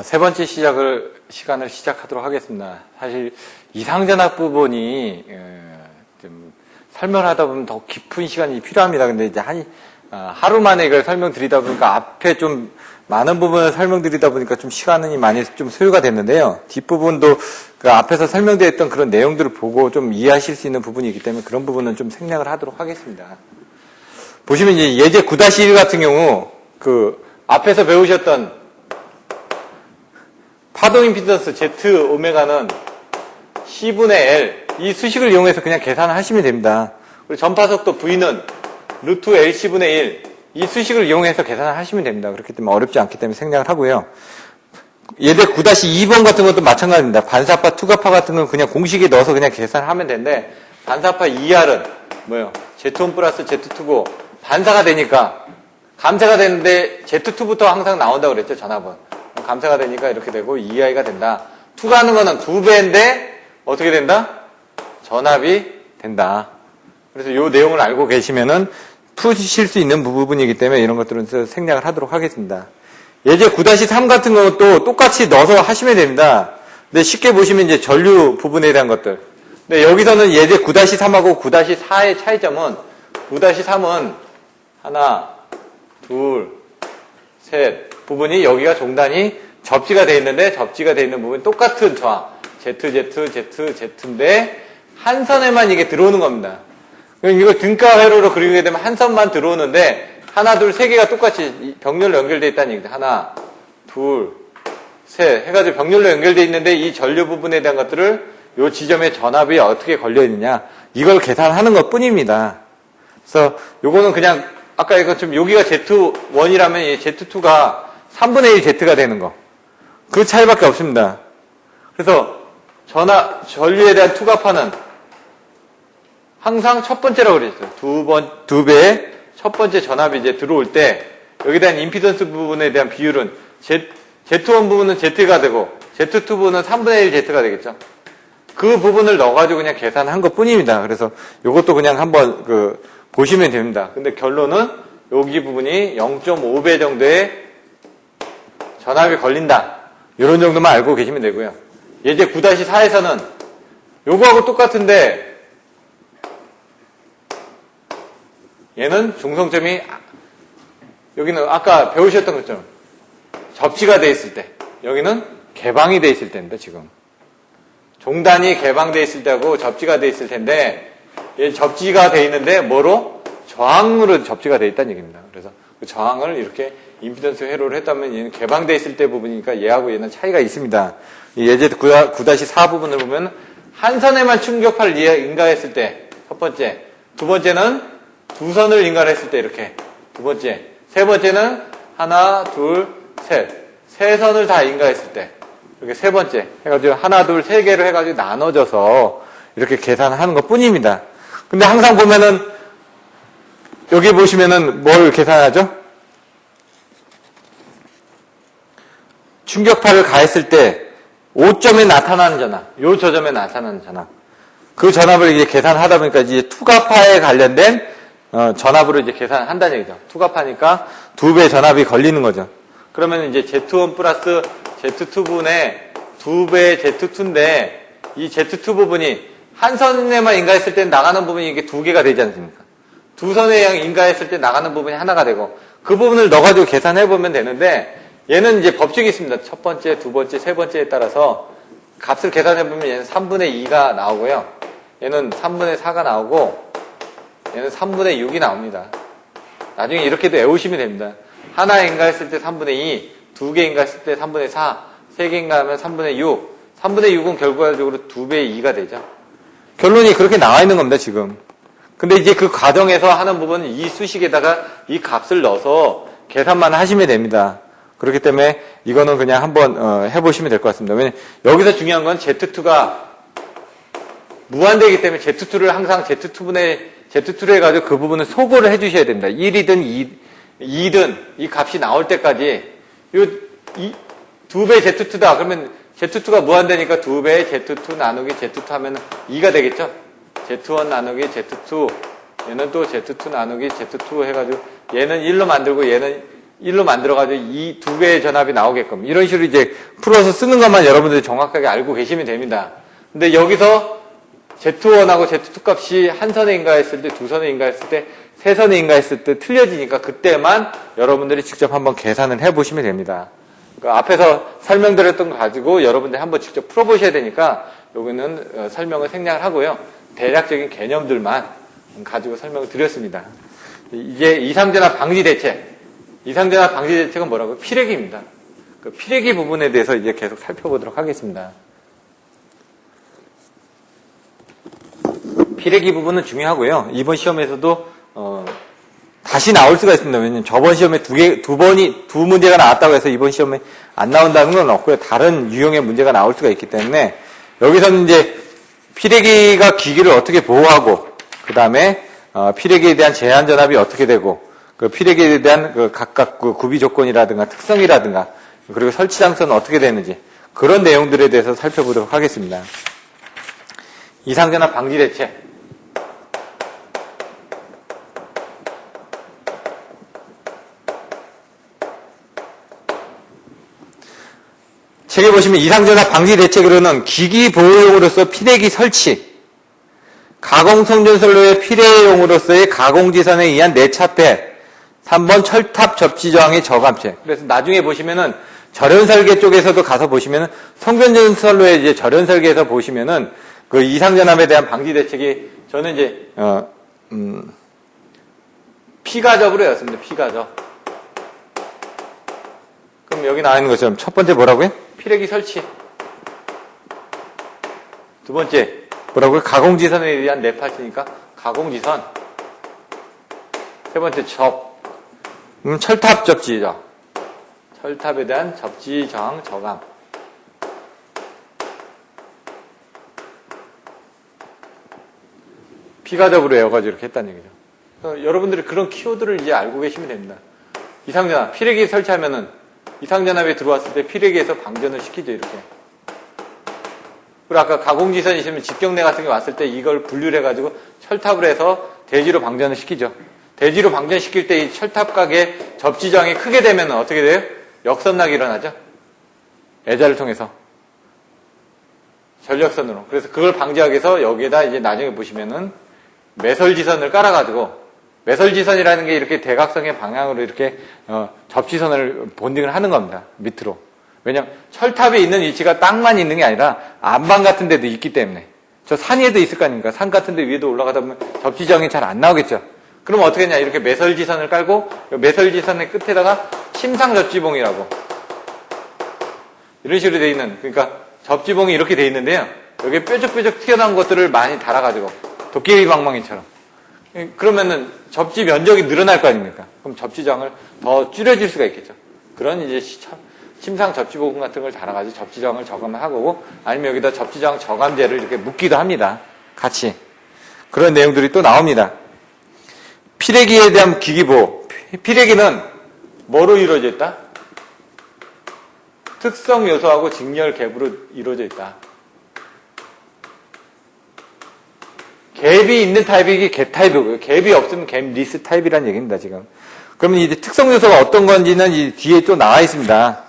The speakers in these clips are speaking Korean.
세 번째 시간을 시작하도록 하겠습니다. 사실 이상전압 부분이 좀 설명을 하다 보면 더 깊은 시간이 필요합니다. 근데 이제 하루 만에 이걸 설명드리다 보니까 앞에 좀 많은 부분을 설명드리다 보니까 좀 시간이 많이 좀 소요가 됐는데요. 뒷부분도 그 앞에서 설명드렸던 그런 내용들을 보고 좀 이해하실 수 있는 부분이 있기 때문에 그런 부분은 좀 생략을 하도록 하겠습니다. 보시면 이제 예제 9-1 같은 경우 그 앞에서 배우셨던 파동 임피던스 Z 오메가는 C분의 L 이 수식을 이용해서 그냥 계산을 하시면 됩니다. 그리고 전파속도 V는 루트 LC분의 1 이 수식을 이용해서 계산을 하시면 됩니다. 그렇기 때문에 어렵지 않기 때문에 생략을 하고요. 예제 9-2번 같은 것도 마찬가지입니다. 반사파, 투가파 같은 건 그냥 공식에 넣어서 그냥 계산을 하면 되는데 반사파 ER은 뭐예요? Z1 플러스 Z2고 반사가 되니까 감쇄가 되는데 Z2부터 항상 나온다고 그랬죠, 전압은. 감쇄가 되니까 이렇게 되고 EI가 된다. 2가 하는 거는 2배인데 어떻게 된다? 전압이 된다. 그래서 이 내용을 알고 계시면은 푸실 수 있는 부분이기 때문에 이런 것들은 생략을 하도록 하겠습니다. 예제 9-3 같은 것도 똑같이 넣어서 하시면 됩니다. 근데 쉽게 보시면 이제 전류 부분에 대한 것들. 근데 여기서는 예제 9-3하고 9-4의 차이점은 9-3은 하나, 둘, 셋 부분이 여기가 종단이 접지가 되어 있는데 접지가 되어 있는 부분이 똑같은 저항 Z인데 한 선에만 이게 들어오는 겁니다. 이거 등가 회로로 그리게 되면 한 선만 들어오는데 하나, 둘, 세 개가 똑같이 병렬로 연결되어 있다는 얘기죠. 하나, 둘, 셋 해가지고 병렬로 연결되어 있는데 이 전류 부분에 대한 것들을 이 지점에 전압이 어떻게 걸려 있느냐 이걸 계산하는 것 뿐입니다. 그래서 요거는 그냥 아까 이거 좀 여기가 Z1이라면 이 Z2가 3분의 1 Z가 되는 거. 그 차이밖에 없습니다. 그래서 전류에 대한 투가파는 항상 첫 번째라고 그랬어요. 두 배의 첫 번째 전압이 이제 들어올 때 여기에 대한 임피던스 부분에 대한 비율은 Z1 부분은 Z가 되고 Z2 부분은 3분의 1 Z가 되겠죠. 그 부분을 넣어가지고 그냥 계산한 것 뿐입니다. 그래서 이것도 그냥 한번 보시면 됩니다. 근데 결론은 여기 부분이 0.5배 정도의 전압이 걸린다. 이런 정도만 알고 계시면 되고요. 예제 9-4에서는 요거하고 똑같은데 얘는 중성점이 여기는 아까 배우셨던 것처럼 접지가 돼 있을 때 여기는 개방이 돼 있을 때입니다. 지금 종단이 개방돼 있을 때하고 접지가 돼 있을 텐데 얘 접지가 돼 있는데 뭐로? 저항으로 접지가 돼 있다는 얘기입니다. 그래서 그 저항을 이렇게 임피던스 회로를 했다면 얘는 개방돼 있을 때 부분이니까 얘하고 얘는 차이가 있습니다. 예제 9-4 부분을 보면 한 선에만 충격파를 인가했을 때 첫 번째, 두 번째는 두 선을 인가했을 때 이렇게 두 번째, 세 번째는 하나, 둘, 셋, 세 선을 다 인가했을 때 이렇게 세 번째 해가지고 하나, 둘, 세 개로 해가지고 나눠져서 이렇게 계산하는 것 뿐입니다. 근데 항상 보면은 여기 보시면은 뭘 계산하죠? 충격파를 가했을 때 5점에 나타나는 전압, 요 저점에 나타나는 전압. 그 전압을 이제 계산하다 보니까 이제 투가파에 관련된 전압으로 이제 계산한다는 얘기죠. 투가파니까 2배 전압이 걸리는 거죠. 그러면 이제 Z1 플러스 Z2분의 2배의 Z2인데 이 Z2 부분이 한 선에만 인가했을 때 나가는 부분이 이게 두 개가 되지 않습니까? 두 선에 인가했을 때 나가는 부분이 하나가 되고 그 부분을 넣어가지고 계산해보면 되는데 얘는 이제 법칙이 있습니다. 첫 번째, 두 번째, 세 번째에 따라서 값을 계산해보면 얘는 3분의 2가 나오고요. 얘는 3분의 4가 나오고 얘는 3분의 6이 나옵니다. 나중에 이렇게도 외우시면 됩니다. 하나 인가했을 때 3분의 2, 두 개 인가했을 때 3분의 4, 세 개 인가하면 3분의 6. 3분의 6은 결과적으로 2배의 2가 되죠. 결론이 그렇게 나와 있는 겁니다, 지금. 근데 이제 그 과정에서 하는 부분은 이 수식에다가 이 값을 넣어서 계산만 하시면 됩니다. 그렇기 때문에 이거는 그냥 한번 해보시면 될 것 같습니다. 왜냐면 여기서 중요한 건 Z2가 무한대이기 때문에 Z2를 항상 Z2를 해가지고 그 부분을 소거를 해주셔야 됩니다. 1이든 2든 이 값이 나올 때까지 두 배 Z2다. 그러면 Z2가 무한대니까 2배의 Z2 나누기 Z2 하면 2가 되겠죠? Z1 나누기 Z2 얘는 또 Z2 나누기 Z2 해가지고 얘는 1로 만들고 얘는 1로 만들어가지고 이 두 개의 전압이 나오게끔 이런 식으로 이제 풀어서 쓰는 것만 여러분들이 정확하게 알고 계시면 됩니다. 근데 여기서 Z1하고 Z2 값이 한 선에 인가했을 때, 두 선에 인가했을 때, 세 선에 인가했을 때 틀려지니까 그때만 여러분들이 직접 한번 계산을 해보시면 됩니다. 그 앞에서 설명드렸던 거 가지고 여러분들이 한번 직접 풀어보셔야 되니까 여기는 설명을 생략을 하고요. 대략적인 개념들만 가지고 설명을 드렸습니다. 이게 이상전압 방지 대책. 이상전압 방지 대책은 뭐라고요? 피레기입니다. 그 피레기 부분에 대해서 이제 계속 살펴보도록 하겠습니다. 피레기 부분은 중요하고요. 이번 시험에서도 다시 나올 수가 있습니다. 왜냐면 저번 시험에 두 문제가 나왔다고 해서 이번 시험에 안 나온다는 건 없고요. 다른 유형의 문제가 나올 수가 있기 때문에 여기서는 이제 피레기가 기기를 어떻게 보호하고 그 다음에 피레기에 대한 제한 전압이 어떻게 되고 그 피레기에 대한 그 각각 그 구비 조건이라든가 특성이라든가 그리고 설치 장소는 어떻게 되는지 그런 내용들에 대해서 살펴보도록 하겠습니다. 이상전압 방지 대책. 책에 보시면 이상전압 방지 대책으로는 기기 보호용으로서 피레기 설치, 가공성전선로의 피레용으로서의 가공지선에 의한 내차폐, 3번 철탑 접지 저항의 저감체. 그래서 나중에 보시면은 절연설계 쪽에서도 가서 보시면은 성전전선로의 이제 절연설계에서 보시면은 그 이상전압에 대한 방지 대책이 저는 이제 피가접으로 했습니다. 피가접. 그럼 여기 나와 있는 것처럼 첫 번째 뭐라고요? 피레기 설치. 두 번째 뭐라고요? 가공지선에 의한 내파치니까 가공지선. 세 번째 접. 철탑 접지죠. 철탑에 대한 접지 저항 저감. 피가접으로 외워가지고 이렇게 했다는 얘기죠. 그래서 여러분들이 그런 키워드를 이제 알고 계시면 됩니다. 이상전압, 피레기 설치하면은 이상전압이 들어왔을 때 피레기에서 방전을 시키죠, 이렇게. 그리고 아까 가공지선이 있으면 직경내 같은 게 왔을 때 이걸 분류를 해가지고 철탑을 해서 대지로 방전을 시키죠. 대지로 방전시킬 때 이 철탑각의 접지저항이 크게 되면 어떻게 돼요? 역선락이 일어나죠. 애자를 통해서. 전력선으로. 그래서 그걸 방지하기 위해서 여기에다 이제 나중에 보시면은 매설지선을 깔아가지고 매설지선이라는 게 이렇게 대각선의 방향으로 이렇게 접지선을 본딩을 하는 겁니다. 밑으로. 왜냐면 철탑에 있는 위치가 땅만 있는 게 아니라 안방 같은 데도 있기 때문에. 저 산 위에도 있을 거 아닙니까? 산 같은 데 위에도 올라가다 보면 접지저항이 잘 안 나오겠죠. 그럼 어떻게 했냐? 이렇게 매설지선을 깔고 매설지선의 끝에다가 침상접지봉이라고 이런 식으로 돼 있는, 그러니까 접지봉이 이렇게 돼 있는데요. 여기에 뾰족뾰족 튀어나온 것들을 많이 달아가지고 도깨비 방망이처럼. 그러면은 접지 면적이 늘어날 거 아닙니까? 그럼 접지장을 더 줄여줄 수가 있겠죠. 그런 이제 침상 접지봉 같은 걸 달아가지고 접지장을 저감하고, 아니면 여기다 접지장 저감제를 이렇게 묶기도 합니다. 같이. 그런 내용들이 또 나옵니다. 피레기에 대한 기기보호. 피레기는 뭐로 이루어져 있다? 특성 요소하고 직렬 갭으로 이루어져 있다. 갭이 있는 타입이 갭 타입이고요. 갭이 없으면 갭 리스 타입이라는 얘기입니다, 지금. 그러면 이제 특성 요소가 어떤 건지는 이 뒤에 또 나와 있습니다.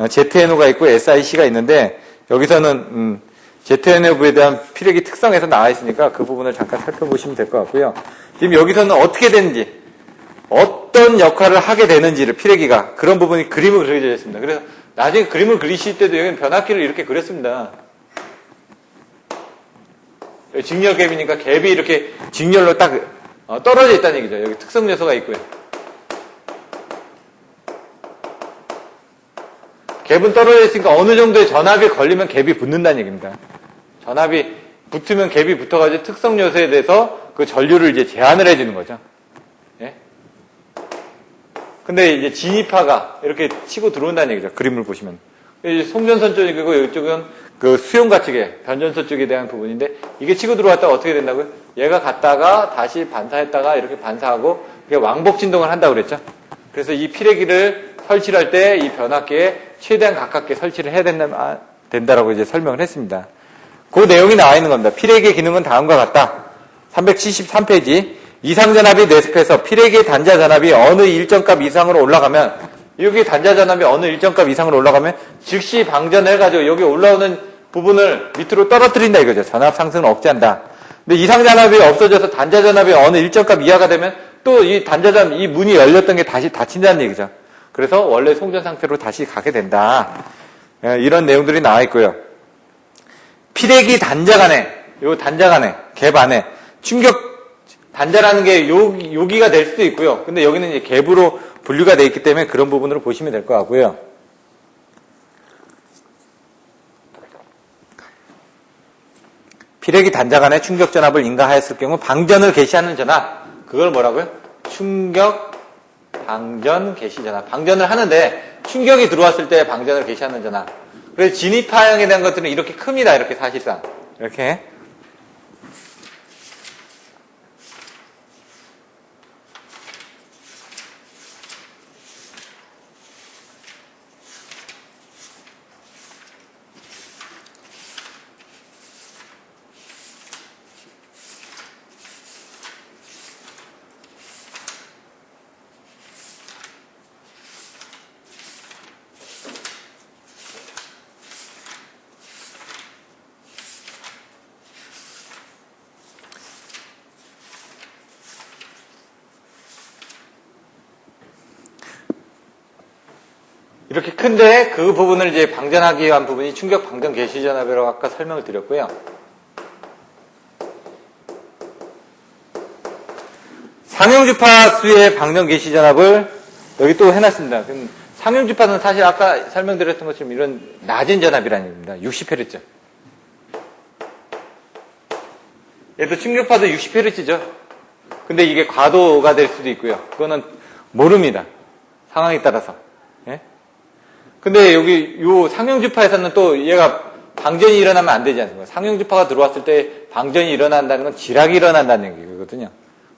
ZNO가 있고 SIC가 있는데, 여기서는, ZNO에 대한 피레기 특성에서 나와 있으니까 그 부분을 잠깐 살펴보시면 될 것 같고요. 지금 여기서는 어떻게 되는지, 어떤 역할을 하게 되는지를 피레기가, 그런 부분이 그림을 그려져 있습니다. 그래서 나중에 그림을 그리실 때도 여기는 변압기를 이렇게 그렸습니다. 직렬 갭이니까 갭이 이렇게 직렬로 딱 떨어져 있다는 얘기죠. 여기 특성 요소가 있고요. 갭은 떨어져 있으니까 어느 정도의 전압이 걸리면 갭이 붙는다는 얘기입니다. 전압이 붙으면 갭이 붙어가지고 특성 요소에 대해서 그 전류를 이제 제한을 해주는 거죠. 예? 근데 이제 진입파가 이렇게 치고 들어온다는 얘기죠. 그림을 보시면. 송전선 쪽이고 이쪽은 그 수용가 쪽에, 변전소 쪽에 대한 부분인데, 이게 치고 들어왔다가 어떻게 된다고요? 얘가 갔다가 다시 반사했다가 이렇게 반사하고, 이게 왕복 진동을 한다고 그랬죠? 그래서 이 피레기를 설치를 할 때 이 변압기에 최대한 가깝게 설치를 해야 된다라고 이제 설명을 했습니다. 그 내용이 나와 있는 겁니다. 피레기의 기능은 다음과 같다. 373페이지. 이상전압이 내습해서 피레기의 단자 전압이 어느 일정 값 이상으로 올라가면 여기 단자전압이 어느 일정값 이상으로 올라가면 즉시 방전해가지고 여기 올라오는 부분을 밑으로 떨어뜨린다 이거죠. 전압 상승을 억제한다. 근데 이상전압이 없어져서 단자전압이 어느 일정값 이하가 되면 또 이 단자전압, 이 문이 열렸던 게 다시 닫힌다는 얘기죠. 그래서 원래 송전 상태로 다시 가게 된다. 이런 내용들이 나와 있고요. 피레기 단자 간에, 요 단자 간에, 갭 안에 충격 단자라는 게 여기가 될 수도 있고요. 근데 여기는 이제 갭으로 분류가 되어 있기 때문에 그런 부분으로 보시면 될 것 같고요. 피레기 단자 간에 충격 전압을 인가하였을 경우 방전을 개시하는 전압, 그걸 뭐라고요? 충격 방전 개시 전압. 방전을 하는데 충격이 들어왔을 때 방전을 개시하는 전압. 그래서 진입하형에 대한 것들은 이렇게 큽니다. 이렇게 사실상 이렇게. 이렇게 큰데 그 부분을 이제 방전하기 위한 부분이 충격 방전 개시 전압이라고 아까 설명을 드렸고요. 상용주파수의 방전 개시 전압을 여기 또 해놨습니다. 상용주파는 사실 아까 설명드렸던 것처럼 이런 낮은 전압이라는 얘기입니다. 60Hz. 얘도 충격파도 60Hz죠. 근데 이게 과도가 될 수도 있고요. 그거는 모릅니다. 상황에 따라서. 예? 근데 여기 요 상용주파에서는 또 얘가 방전이 일어나면 안 되지 않습니까? 상용주파가 들어왔을 때 방전이 일어난다는 건 지락이 일어난다는 얘기거든요.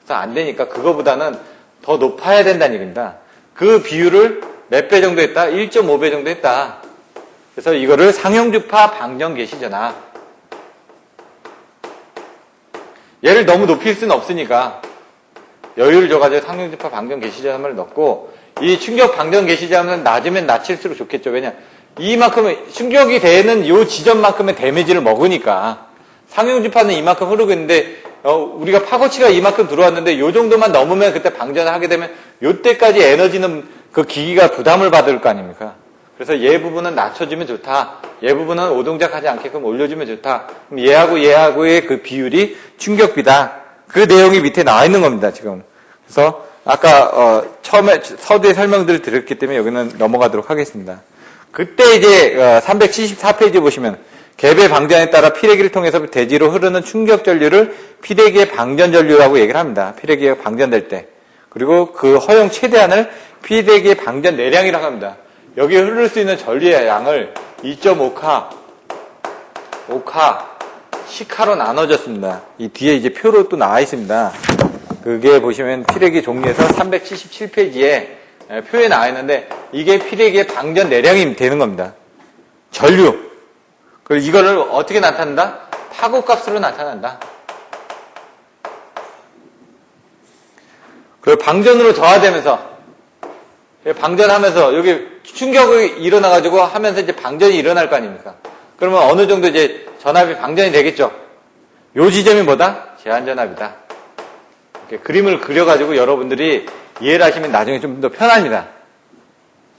그래서 안 되니까 그거보다는 더 높아야 된다는 얘기입니다. 그 비율을 몇 배 정도 했다? 1.5배 정도 했다. 그래서 이거를 상용주파 방전 개시 전압. 얘를 너무 높일 수는 없으니까 여유를 줘가지고 상용주파 방전 개시 전압을 넣고, 이 충격 방전 개시 전압은 낮으면 낮을수록 좋겠죠. 왜냐? 이만큼은 충격이 되는 요 지점만큼의 데미지를 먹으니까. 상용주파는 이만큼 흐르고 있는데 우리가 파고치가 이만큼 들어왔는데 요 정도만 넘으면 그때 방전을 하게 되면 요때까지 에너지는 그 기기가 부담을 받을 거 아닙니까? 그래서 얘 부분은 낮춰주면 좋다. 얘 부분은 오동작하지 않게끔 올려주면 좋다. 그럼 얘하고의 그 비율이 충격비다. 그 내용이 밑에 나와 있는 겁니다, 지금. 그래서 아까 처음에 서두에 설명들을 드렸기 때문에 여기는 넘어가도록 하겠습니다. 그때 이제 374페이지 보시면 갭의 방전에 따라 피레기를 통해서 대지로 흐르는 충격 전류를 피레기의 방전 전류라고 얘기를 합니다. 피레기가 방전될 때. 그리고 그 허용 최대한을 피레기의 방전 내량이라고 합니다. 여기에 흐를 수 있는 전류의 양을 2.5카, 5카, 10카로 나눠졌습니다. 이 뒤에 이제 표로 또 나와 있습니다. 그게 보시면 피레기 종류에서 377페이지에 표에 나와 있는데 이게 피레기의 방전 내량이 되는 겁니다. 전류. 그리고 이거를 어떻게 나타낸다? 파고값으로 나타난다. 그리고 방전으로 저하되면서 방전하면서 여기 충격이 일어나가지고 하면서 이제 방전이 일어날 거 아닙니까? 그러면 어느 정도 이제 전압이 방전이 되겠죠? 요 지점이 뭐다? 제한전압이다. 이렇게 그림을 그려가지고 여러분들이 이해를 하시면 나중에 좀 더 편합니다.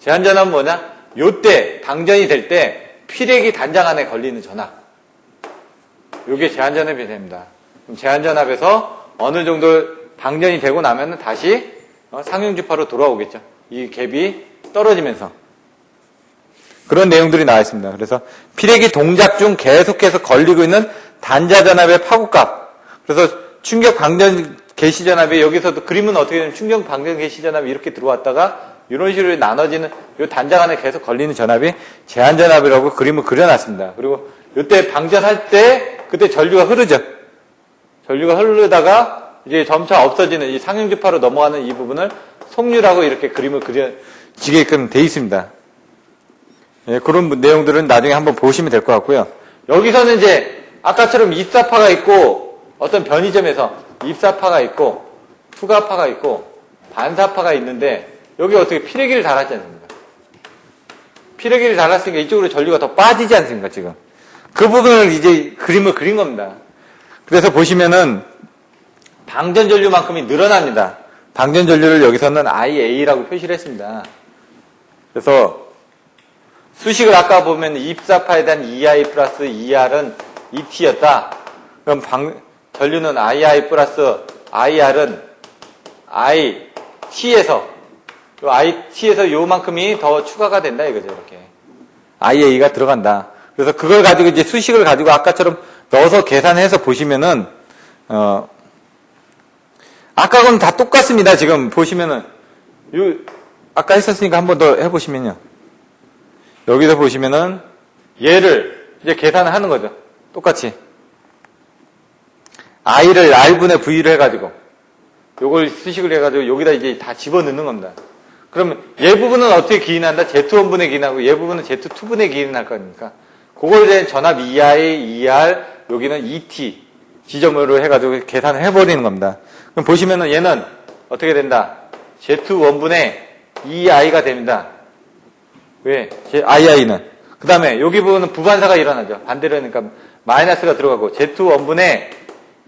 제한전압은 뭐냐? 요때 방전이 될 때 피레기 단장 안에 걸리는 전압. 요게 제한전압이 됩니다. 그럼 제한전압에서 어느 정도 방전이 되고 나면은 다시 상용주파로 돌아오겠죠. 이 갭이 떨어지면서. 그런 내용들이 나와 있습니다. 그래서 피레기 동작 중 계속해서 걸리고 있는 단자전압의 파고값. 그래서 충격 방전 개시전압이 여기서도 그림은 어떻게 되냐면 충격 방전 개시전압이 이렇게 들어왔다가 이런 식으로 나눠지는 이 단자 안에 계속 걸리는 전압이 제한전압이라고 그림을 그려놨습니다. 그리고 이때 방전할 때 그때 전류가 흐르죠. 전류가 흐르다가 이제 점차 없어지는 이 상용주파로 넘어가는 이 부분을 속류라고 이렇게 그림을 그려지게끔 돼 있습니다. 예, 그런 내용들은 나중에 한번 보시면 될 것 같고요. 여기서는 이제 아까처럼 입사파가 있고 어떤 변이점에서 입사파가 있고 투가파가 있고 반사파가 있는데 여기 어떻게 피레기를 달았지 않습니까? 필요 길이 달랐으니까 이쪽으로 전류가 더 빠지지 않습니까, 지금? 그 부분을 이제 그림을 그린 겁니다. 그래서 보시면은 방전 전류만큼이 늘어납니다. 방전 전류를 여기서는 IA라고 표시를 했습니다. 그래서 수식을 아까 보면 입사파에 대한 EI 플러스 ER은 ET였다. 그럼 전류는 II 플러스 IR은 IT에서 요만큼이 더 추가가 된다 이거죠, 이렇게. IA가 들어간다. 그래서 그걸 가지고 이제 수식을 가지고 아까처럼 넣어서 계산해서 보시면은, 아까는 다 똑같습니다. 지금 보시면은, 아까 했었으니까 한 번 더 해보시면요. 여기서 보시면은, 얘를 이제 계산을 하는 거죠. 똑같이. I를 R분의 V를 해가지고, 요걸 수식을 해가지고 여기다 이제 다 집어넣는 겁니다. 그러면 얘 부분은 어떻게 기인한다? Z1분의 기인하고 얘 부분은 Z2분의 기인할 거니까 그걸 이제 전압 EI, ER, 여기는 ET 지점으로 해가지고 계산을 해버리는 겁니다. 그럼 보시면은 얘는 어떻게 된다? Z1분의 EI가 됩니다. 왜? II는. 그 다음에 여기 부분은 부반사가 일어나죠. 반대로 하니까 마이너스가 들어가고 Z1분의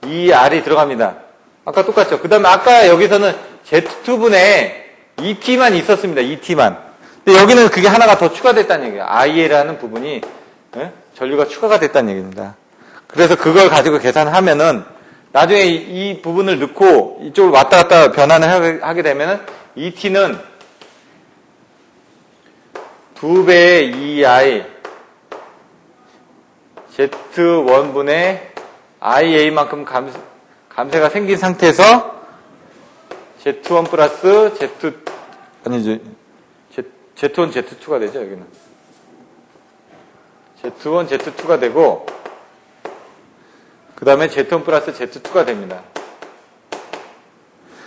ER이 들어갑니다. 아까 똑같죠? 그 다음에 아까 여기서는 Z2분의 ET만 있었습니다. ET만. 근데 여기는 그게 하나가 더 추가됐다는 얘기예요. IA라는 부분이 전류가 추가가 됐다는 얘기입니다. 그래서 그걸 가지고 계산하면은 나중에 이 부분을 넣고 이쪽으로 왔다 갔다 변환을 하게 되면은 ET는 2배의 EI Z1분의 IA만큼 감쇄가 생긴 상태에서 Z1 플러스 Z1, Z2가 되죠, 여기는. Z1, Z2가 되고, 그 다음에 Z1 플러스 Z2가 됩니다.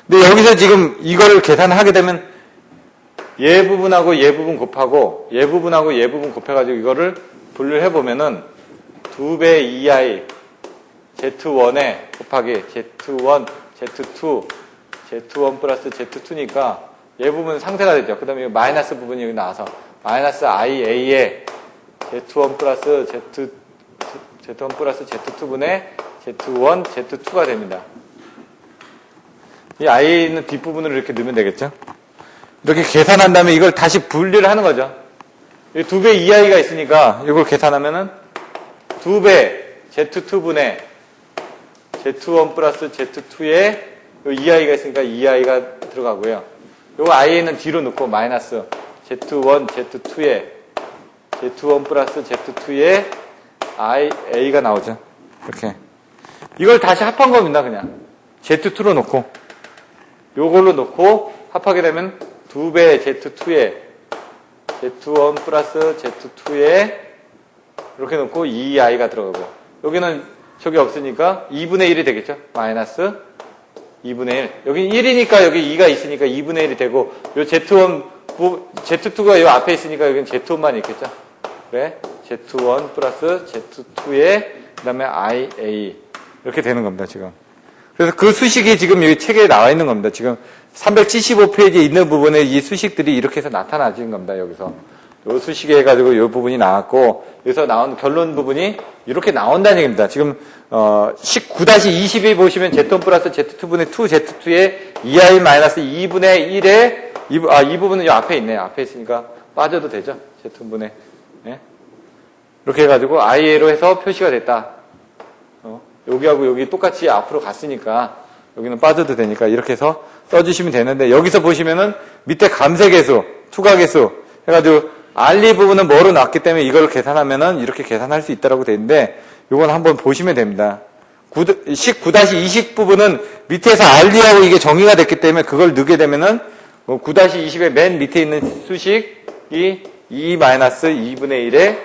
근데 여기서 지금 이거를 계산하게 되면, 얘 부분하고 얘 부분 곱하고, 얘 부분하고 얘 부분 곱해가지고 이거를 분류를 해보면은, 2배 EI, Z1에 곱하기 Z1, Z2, Z1 플러스 Z2니까 얘 부분은 상쇄가 되죠. 그 다음에 마이너스 부분이 여기 나와서 마이너스 IA에 Z1 플러스 Z1 플러스 Z2분의 Z1, Z2가 됩니다. 이 IA는 뒷부분으로 이렇게 넣으면 되겠죠. 이렇게 계산한 다음에 이걸 다시 분리를 하는 거죠. 2배 EI가 있으니까 이걸 계산하면은 2배 Z2분의 Z1 플러스 Z2에 EI가 있으니까 EI가 들어가고요. 요거 IA는 뒤로 넣고 마이너스 Z1, Z2에 Z1 플러스 Z2에 IA가 나오죠. 이렇게. 이걸 다시 합한 겁니다, 그냥. Z2로 놓고. 요걸로 놓고 합하게 되면 2배 Z2에 Z1 플러스 Z2에 이렇게 놓고 EI가 들어가고. 여기는 저기 없으니까 2분의 1이 되겠죠. 마이너스 2분의 1. 여기 1이니까 여기 2가 있으니까 2분의 1이 되고, 요 Z1, Z2가 요 앞에 있으니까 여기는 Z1만 있겠죠. 그래? Z1 플러스 Z2에, 그 다음에 IA. 이렇게 되는 겁니다, 지금. 그래서 그 수식이 지금 여기 책에 나와 있는 겁니다. 지금 375페이지에 있는 부분에 이 수식들이 이렇게 해서 나타나지는 겁니다, 여기서. 요 수식에 해가지고 요 부분이 나왔고, 여기서 나온 결론 부분이 이렇게 나온다는 얘기입니다. 지금, 19-20에 보시면 Z1 플러스 Z2분의 2, Z2에 EI-2분의 1에, 이 부분은 요 앞에 있네요. 앞에 있으니까 빠져도 되죠. Z1분의. 예? 이렇게 해가지고 IA로 해서 표시가 됐다. 여기하고 여기 똑같이 앞으로 갔으니까, 여기는 빠져도 되니까 이렇게 해서 써주시면 되는데, 여기서 보시면은 밑에 감쇄계수, 투과계수 해가지고 RE 부분은 뭐로 나왔기 때문에 이걸 계산하면은 이렇게 계산할 수 있다라고 되어 있는데, 요건 한번 보시면 됩니다. 19-20 부분은 밑에서 RE하고 이게 정의가 됐기 때문에 그걸 넣게 되면은 9-20의 맨 밑에 있는 수식이 E-2분의 1의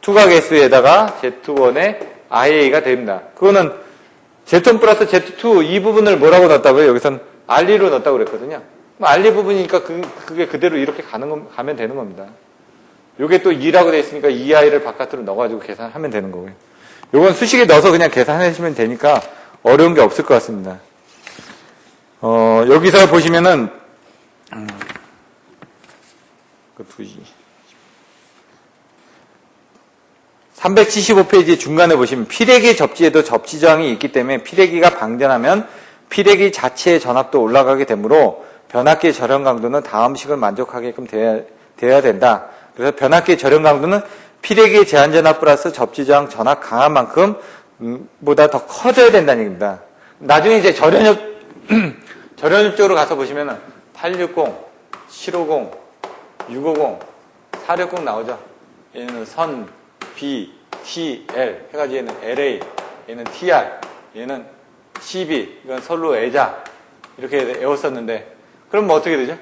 투과계수에다가 Z1의 IA가 됩니다. 그거는 Z1 플러스 Z2 이 부분을 뭐라고 넣었다고요? 여기선 RE로 넣었다고 그랬거든요. RE 부분이니까 그게 그대로 이렇게 가면 되는 겁니다. 요게 또 2라고 되어 있으니까 EI를 바깥으로 넣어가지고 계산하면 되는 거고요. 요건 수식에 넣어서 그냥 계산하시면 되니까 어려운 게 없을 것 같습니다. 여기서 보시면은, 375페이지 중간에 보시면 피레기 접지에도 접지 저항이 있기 때문에 피레기가 방전하면 피레기 자체의 전압도 올라가게 되므로 변압기의 저렴 강도는 다음 식을 만족하게끔 되어야 된다. 그래서 변압기의 저렴 강도는 피레기의 제한 전압 플러스 접지 저항 전압 강한 만큼 보다 더 커져야 된다는 얘기입니다. 나중에 이제 절연협 쪽으로 가서 보시면은 860, 750, 650, 460 나오죠. 얘는 선, B, T, L 해가지고 얘는 LA, 얘는 TR, 얘는 CB, 이건 선로 애자 이렇게 외웠었는데 그럼 뭐 어떻게 되죠?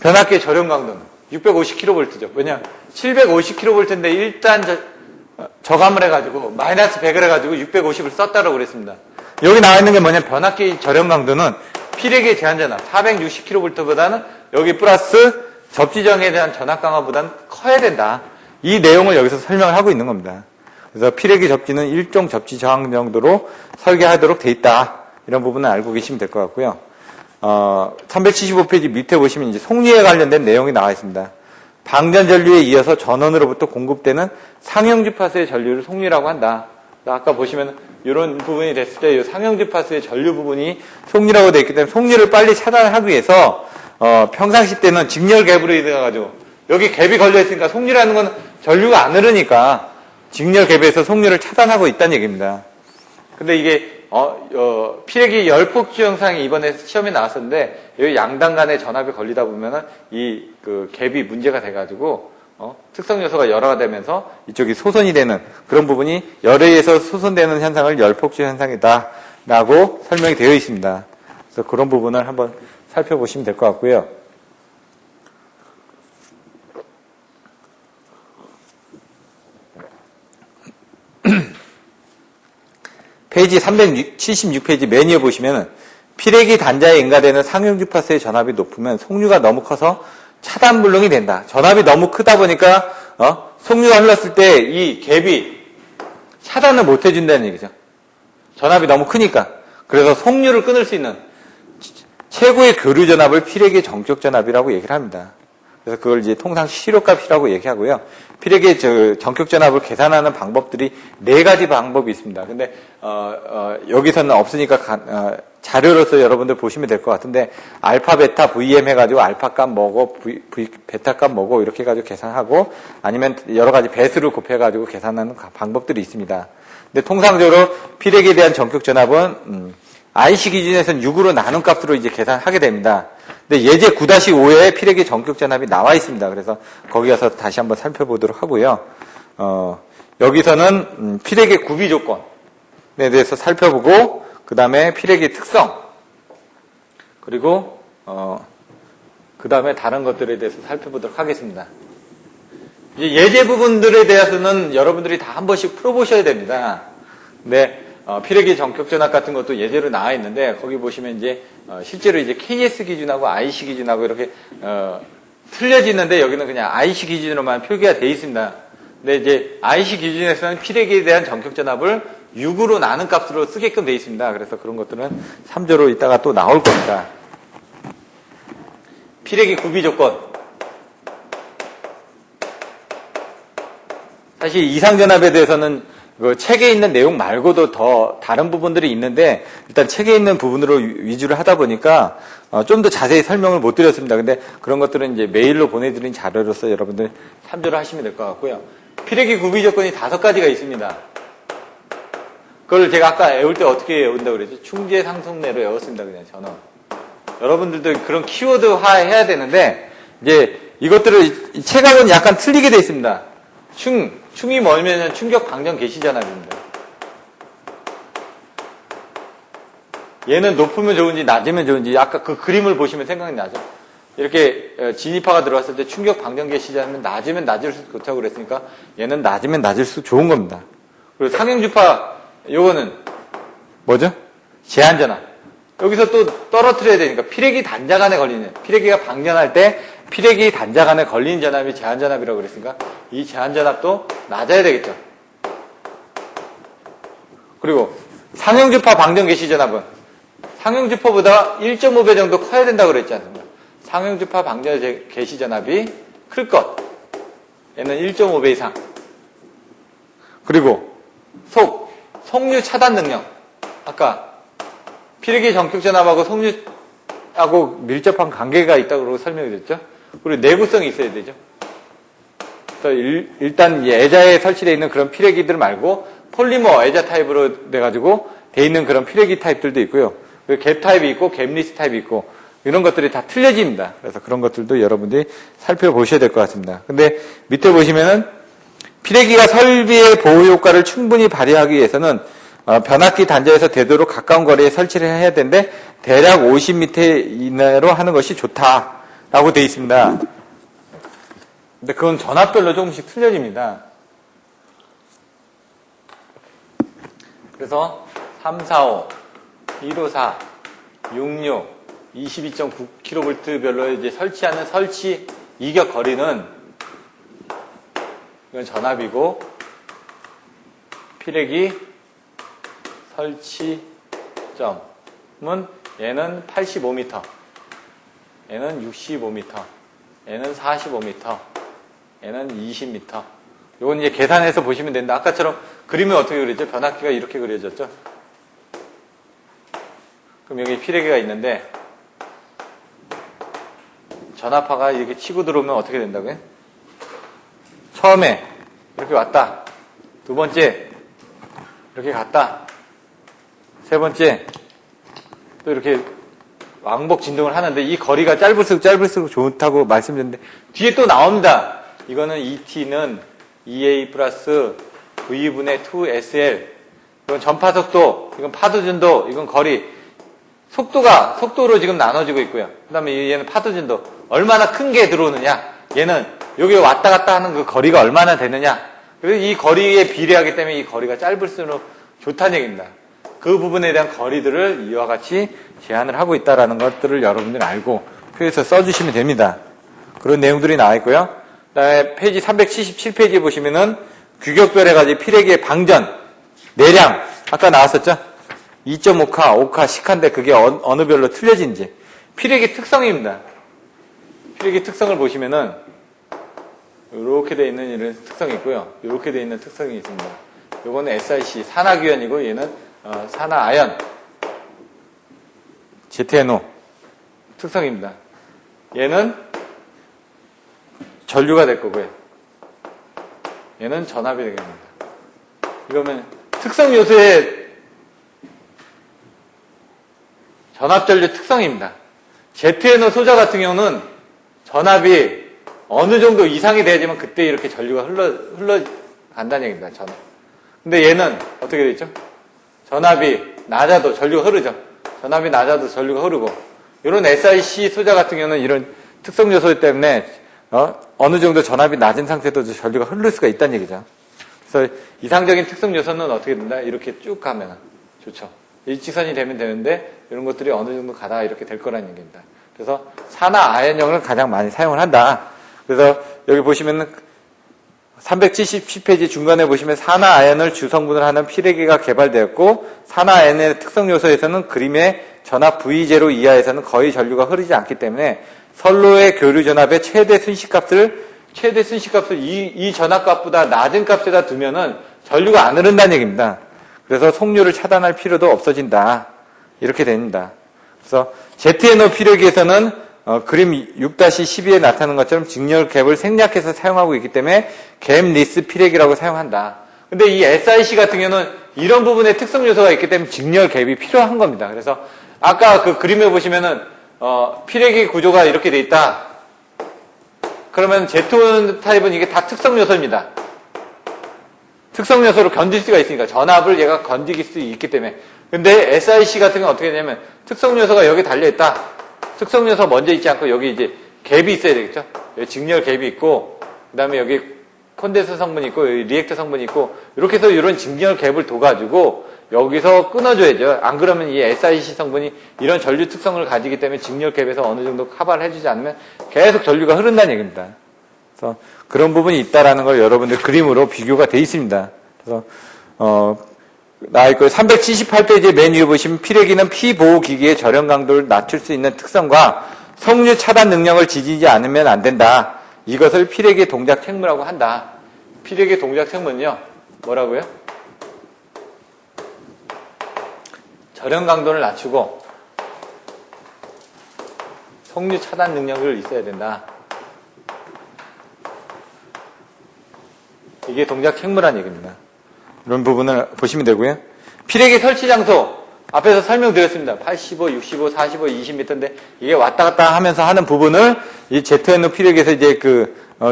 변압기의 저렴 강도는 650kV죠. 왜냐 750kV인데 일단 저감을 해가지고 마이너스 100을 해가지고 650을 썼다고 그랬습니다. 여기 나와 있는 게 뭐냐 변압기 저렴 강도는 피레기의 제한 전압 460kV보다는 여기 플러스 접지정에 대한 전압 강화보다는 커야 된다. 이 내용을 여기서 설명을 하고 있는 겁니다. 그래서 피레기 접지는 일종 접지 저항 정도로 설계하도록 돼 있다. 이런 부분은 알고 계시면 될 것 같고요. 375페이지 밑에 보시면 이제 속리에 관련된 내용이 나와 있습니다. 방전 전류에 이어서 전원으로부터 공급되는 상형 주파수의 전류를 속리라고 한다. 아까 보시면 이런 부분이 됐을 때 이 상형 주파수의 전류 부분이 속리라고 되어 있기 때문에 속리를 빨리 차단하기 위해서 평상시 때는 직렬 갭으로 돼가지고 여기 갭이 걸려 있으니까 속리라는 건 전류가 안 흐르니까 직렬 갭에서 속리를 차단하고 있다는 얘기입니다. 근데 이게 피레기 열폭주 현상이 이번에 시험에 나왔었는데 여기 양당 간의 전압이 걸리다 보면은 이 그 갭이 문제가 돼가지고 특성 요소가 열화가 되면서 이쪽이 소선이 되는 그런 부분이 열에 의해서 소선되는 현상을 열폭주 현상이다라고 설명이 되어 있습니다. 그래서 그런 부분을 한번 살펴보시면 될 것 같고요. 페이지 376페이지 매니어 보시면은 피레기 단자에 인가되는 상형 주파수의 전압이 높으면 속류가 너무 커서 차단 불능이 된다. 전압이 너무 크다 보니까 속류가 흘렀을 때 이 갭이 차단을 못 해준다는 얘기죠. 전압이 너무 크니까. 그래서 속류를 끊을 수 있는 최고의 교류 전압을 피레기의 정적 전압이라고 얘기를 합니다. 그래서 그걸 이제 통상 시료값이라고 얘기하고요. 피레기의 정격 전압을 계산하는 방법들이 4가지 방법이 있습니다. 근데 여기서는 없으니까 자료로서 여러분들 보시면 될 것 같은데 알파, 베타, VM 해가지고 알파 값 뭐고 베타 값 뭐고 이렇게 해가지고 계산하고 아니면 여러 가지 배수를 곱해가지고 계산하는 방법들이 있습니다. 근데 통상적으로 피레기에 대한 정격 전압은 IC 기준에서는 6으로 나눈 값으로 이제 계산하게 됩니다. 근데 예제 9-5에 피레기 정격 전압이 나와 있습니다. 그래서 거기 가서 다시 한번 살펴보도록 하고요. 여기서는 피레기 구비 조건에 대해서 살펴보고 그 다음에 피레기 특성 그리고 그 다음에 다른 것들에 대해서 살펴보도록 하겠습니다. 이제 예제 부분들에 대해서는 여러분들이 다 한 번씩 풀어보셔야 됩니다. 근데 피레기 정격 전압 같은 것도 예제로 나와 있는데 거기 보시면 이제 실제로 이제 KS 기준하고 IC 기준하고 이렇게 틀려지는데 여기는 그냥 IC 기준으로만 표기가 되어 있습니다. 근데 이제 IC 기준에서는 피레기에 대한 정격 전압을 6으로 나눈 값으로 쓰게끔 되어 있습니다. 그래서 그런 것들은 3조로 이따가 또 나올 겁니다. 피레기 구비 조건. 사실 이상 전압에 대해서는 그 책에 있는 내용 말고도 더 다른 부분들이 있는데 일단 책에 있는 부분으로 위주로 하다 보니까 좀 더 자세히 설명을 못 드렸습니다. 근데 그런 것들은 이제 메일로 보내드린 자료로서 여러분들 참조를 하시면 될 것 같고요. 피레기 구비 조건이 5가지가 있습니다. 그걸 제가 아까 외울 때 어떻게 외운다고 그랬죠? 충제 상속내로 외웠습니다. 그냥 저는. 여러분들도 그런 키워드화 해야 되는데 이제 이것들을 체감은 약간 틀리게 되어 있습니다. 충이 뭐냐면 충격 방전 개시 전압입니다. 얘는 높으면 좋은지 낮으면 좋은지 아까 그 그림을 보시면 생각이 나죠. 이렇게 진입파가 들어왔을 때 충격 방전 개시 전압은 낮으면 낮을수록 좋다고 그랬으니까 얘는 낮으면 낮을수록 좋은 겁니다. 그리고 상형주파 요거는 뭐죠? 제한 전압. 여기서 또 떨어뜨려야 되니까 피레기 단자 간에 걸리는 피레기가 방전할 때 피레기 단자 간에 걸리는 전압이 제한 전압이라고 그랬으니까 이 제한 전압도 낮아야 되겠죠. 그리고 상형주파 방전 개시 전압은 상형주파보다 1.5배 정도 커야 된다고 그랬지 않습니까? 상형주파 방전 개시 전압이 클 것. 얘는 1.5배 이상. 그리고 속류 차단 능력. 아까 피레기 전격 전압하고 속류하고 밀접한 관계가 있다고 그러고 설명드렸죠. 그리고 내구성이 있어야 되죠. 그래서 일단 애자에 설치되어 있는 그런 피레기들 말고 폴리머 애자 타입으로 돼가지고 돼 있는 그런 피레기 타입들도 있고요. 갭 타입이 있고 갭 리스 타입이 있고 이런 것들이 다 틀려집니다. 그래서 그런 것들도 여러분들이 살펴보셔야 될 것 같습니다. 근데 밑에 보시면은 피레기가 설비의 보호 효과를 충분히 발휘하기 위해서는 변압기 단자에서 되도록 가까운 거리에 설치를 해야 되는데 대략 50m 이내로 하는 것이 좋다라고 되어 있습니다. 근데 그건 전압별로 조금씩 틀려집니다. 그래서 345, 154, 66, 22.9kV 별로 이제 설치하는 설치 이격 거리는 이건 전압이고 피레기 설치점은 얘는 85m, 얘는 65m, 얘는 45m, 얘는 20m. 요건 이제 계산해서 보시면 되는데 아까처럼 그림이 어떻게 그려졌죠? 변압기가 이렇게 그려졌죠? 그럼 여기 피레기가 있는데 전압파가 이렇게 치고 들어오면 어떻게 된다고요? 처음에 이렇게 왔다. 두 번째 이렇게 갔다. 세 번째 또 이렇게 왕복 진동을 하는데 이 거리가 짧을수록 좋다고 말씀드렸는데 뒤에 또 나옵니다. 이거는 ET는 EA 플러스 V분의 2SL. 이건 전파속도, 이건 파도진도, 이건 거리. 속도로 지금 나눠지고 있고요. 그 다음에 얘는 파도진도. 얼마나 큰 게 들어오느냐. 얘는 여기 왔다 갔다 하는 그 거리가 얼마나 되느냐. 그래서 이 거리에 비례하기 때문에 이 거리가 짧을수록 좋다는 얘기입니다. 그 부분에 대한 거리들을 이와 같이 제한을 하고 있다는 것들을 여러분들이 알고 표에서 써주시면 됩니다. 그런 내용들이 나와 있고요. 그다음에 페이지 377페이지에 보시면은 규격별에 가지고 피레기의 방전, 내량 아까 나왔었죠? 2.5카, 5카, 10카인데 그게 어느 별로 틀려진지 피레기 특성입니다. 피레기 특성을 보시면은 이렇게 되어 있는 이런 특성이 있고요. 이렇게 되어 있는 특성이 있습니다. 요거는 SiC 산화규현이고 얘는 산화아연 ZNO 특성입니다. 얘는 전류가 될 거고요. 얘는 전압이 되겠습니다. 이거는 특성 요소의 전압전류 특성입니다. ZNO 소자 같은 경우는 전압이 어느 정도 이상이 돼야지만 그때 이렇게 전류가 흘러간다는 얘기입니다. 전압. 근데 얘는 어떻게 되죠? 전압이 낮아도 전류가 흐르죠. 전압이 낮아도 전류가 흐르고 이런 SiC 소자 같은 경우는 이런 특성 요소 때문에 어느 정도 전압이 낮은 상태도 전류가 흐를 수가 있다는 얘기죠. 그래서 이상적인 특성 요소는 어떻게 된다? 이렇게 쭉 가면 좋죠. 일직선이 되면 되는데 이런 것들이 어느 정도 가다가 이렇게 될 거라는 얘기입니다. 그래서 산화아연형을 가장 많이 사용을 한다. 그래서 여기 보시면은 377페이지 중간에 보시면 산화아연을 주성분을 하는 피레기가 개발되었고 산화아연의 특성 요소에서는 그림의 전압 V0 이하에서는 거의 전류가 흐르지 않기 때문에 선로의 교류 전압의 최대 순식값을 이 전압값보다 낮은 값에다 두면은 전류가 안 흐른다는 얘기입니다. 그래서 속류를 차단할 필요도 없어진다. 이렇게 됩니다. 그래서 ZNO 피레기에서는 그림 6-12에 나타나는 것처럼 직렬 갭을 생략해서 사용하고 있기 때문에 갭 리스 피레기라고 사용한다. 근데 이 SiC 같은 경우는 이런 부분에 특성 요소가 있기 때문에 직렬 갭이 필요한 겁니다. 그래서 아까 그 그림에 보시면은 피레기 구조가 이렇게 돼 있다. 그러면 제톤 타입은 이게 다 특성 요소입니다. 특성 요소로 견딜 수가 있으니까 전압을 얘가 견디길 수 있기 때문에. 근데 SiC 같은 경우는 어떻게 되냐면 특성 요소가 여기 달려 있다. 특성 요소 먼저 있지 않고 여기 이제 갭이 있어야 되겠죠. 여기 직렬 갭이 있고 그다음에 여기 콘덴서 성분이 있고 여기 리액터 성분이 있고 이렇게 해서 이런 직렬 갭을 둬가지고 여기서 끊어줘야죠. 안 그러면 이 SiC 성분이 이런 전류 특성을 가지기 때문에 직렬 갭에서 어느 정도 커버를 해주지 않으면 계속 전류가 흐른다는 얘기입니다. 그래서 그런 부분이 있다라는 걸 여러분들 그림으로 비교가 돼 있습니다. 그래서 나와 있고 378페이지 맨 위에 보시면 피레기는 피보호기기의 절연 강도를 낮출 수 있는 특성과 석류 차단 능력을 지지지 않으면 안 된다. 이것을 피레기 동작 책무라고 한다. 피레기 동작 책무는요. 뭐라고요? 절연 강도를 낮추고 속류 차단 능력을 있어야 된다. 이게 동작 책무란 얘기입니다. 이런 부분을 보시면 되고요. 피레기 설치 장소 앞에서 설명드렸습니다. 85, 65, 45, 20m인데 이게 왔다 갔다 하면서 하는 부분을 이 ZN 피레기에서 이제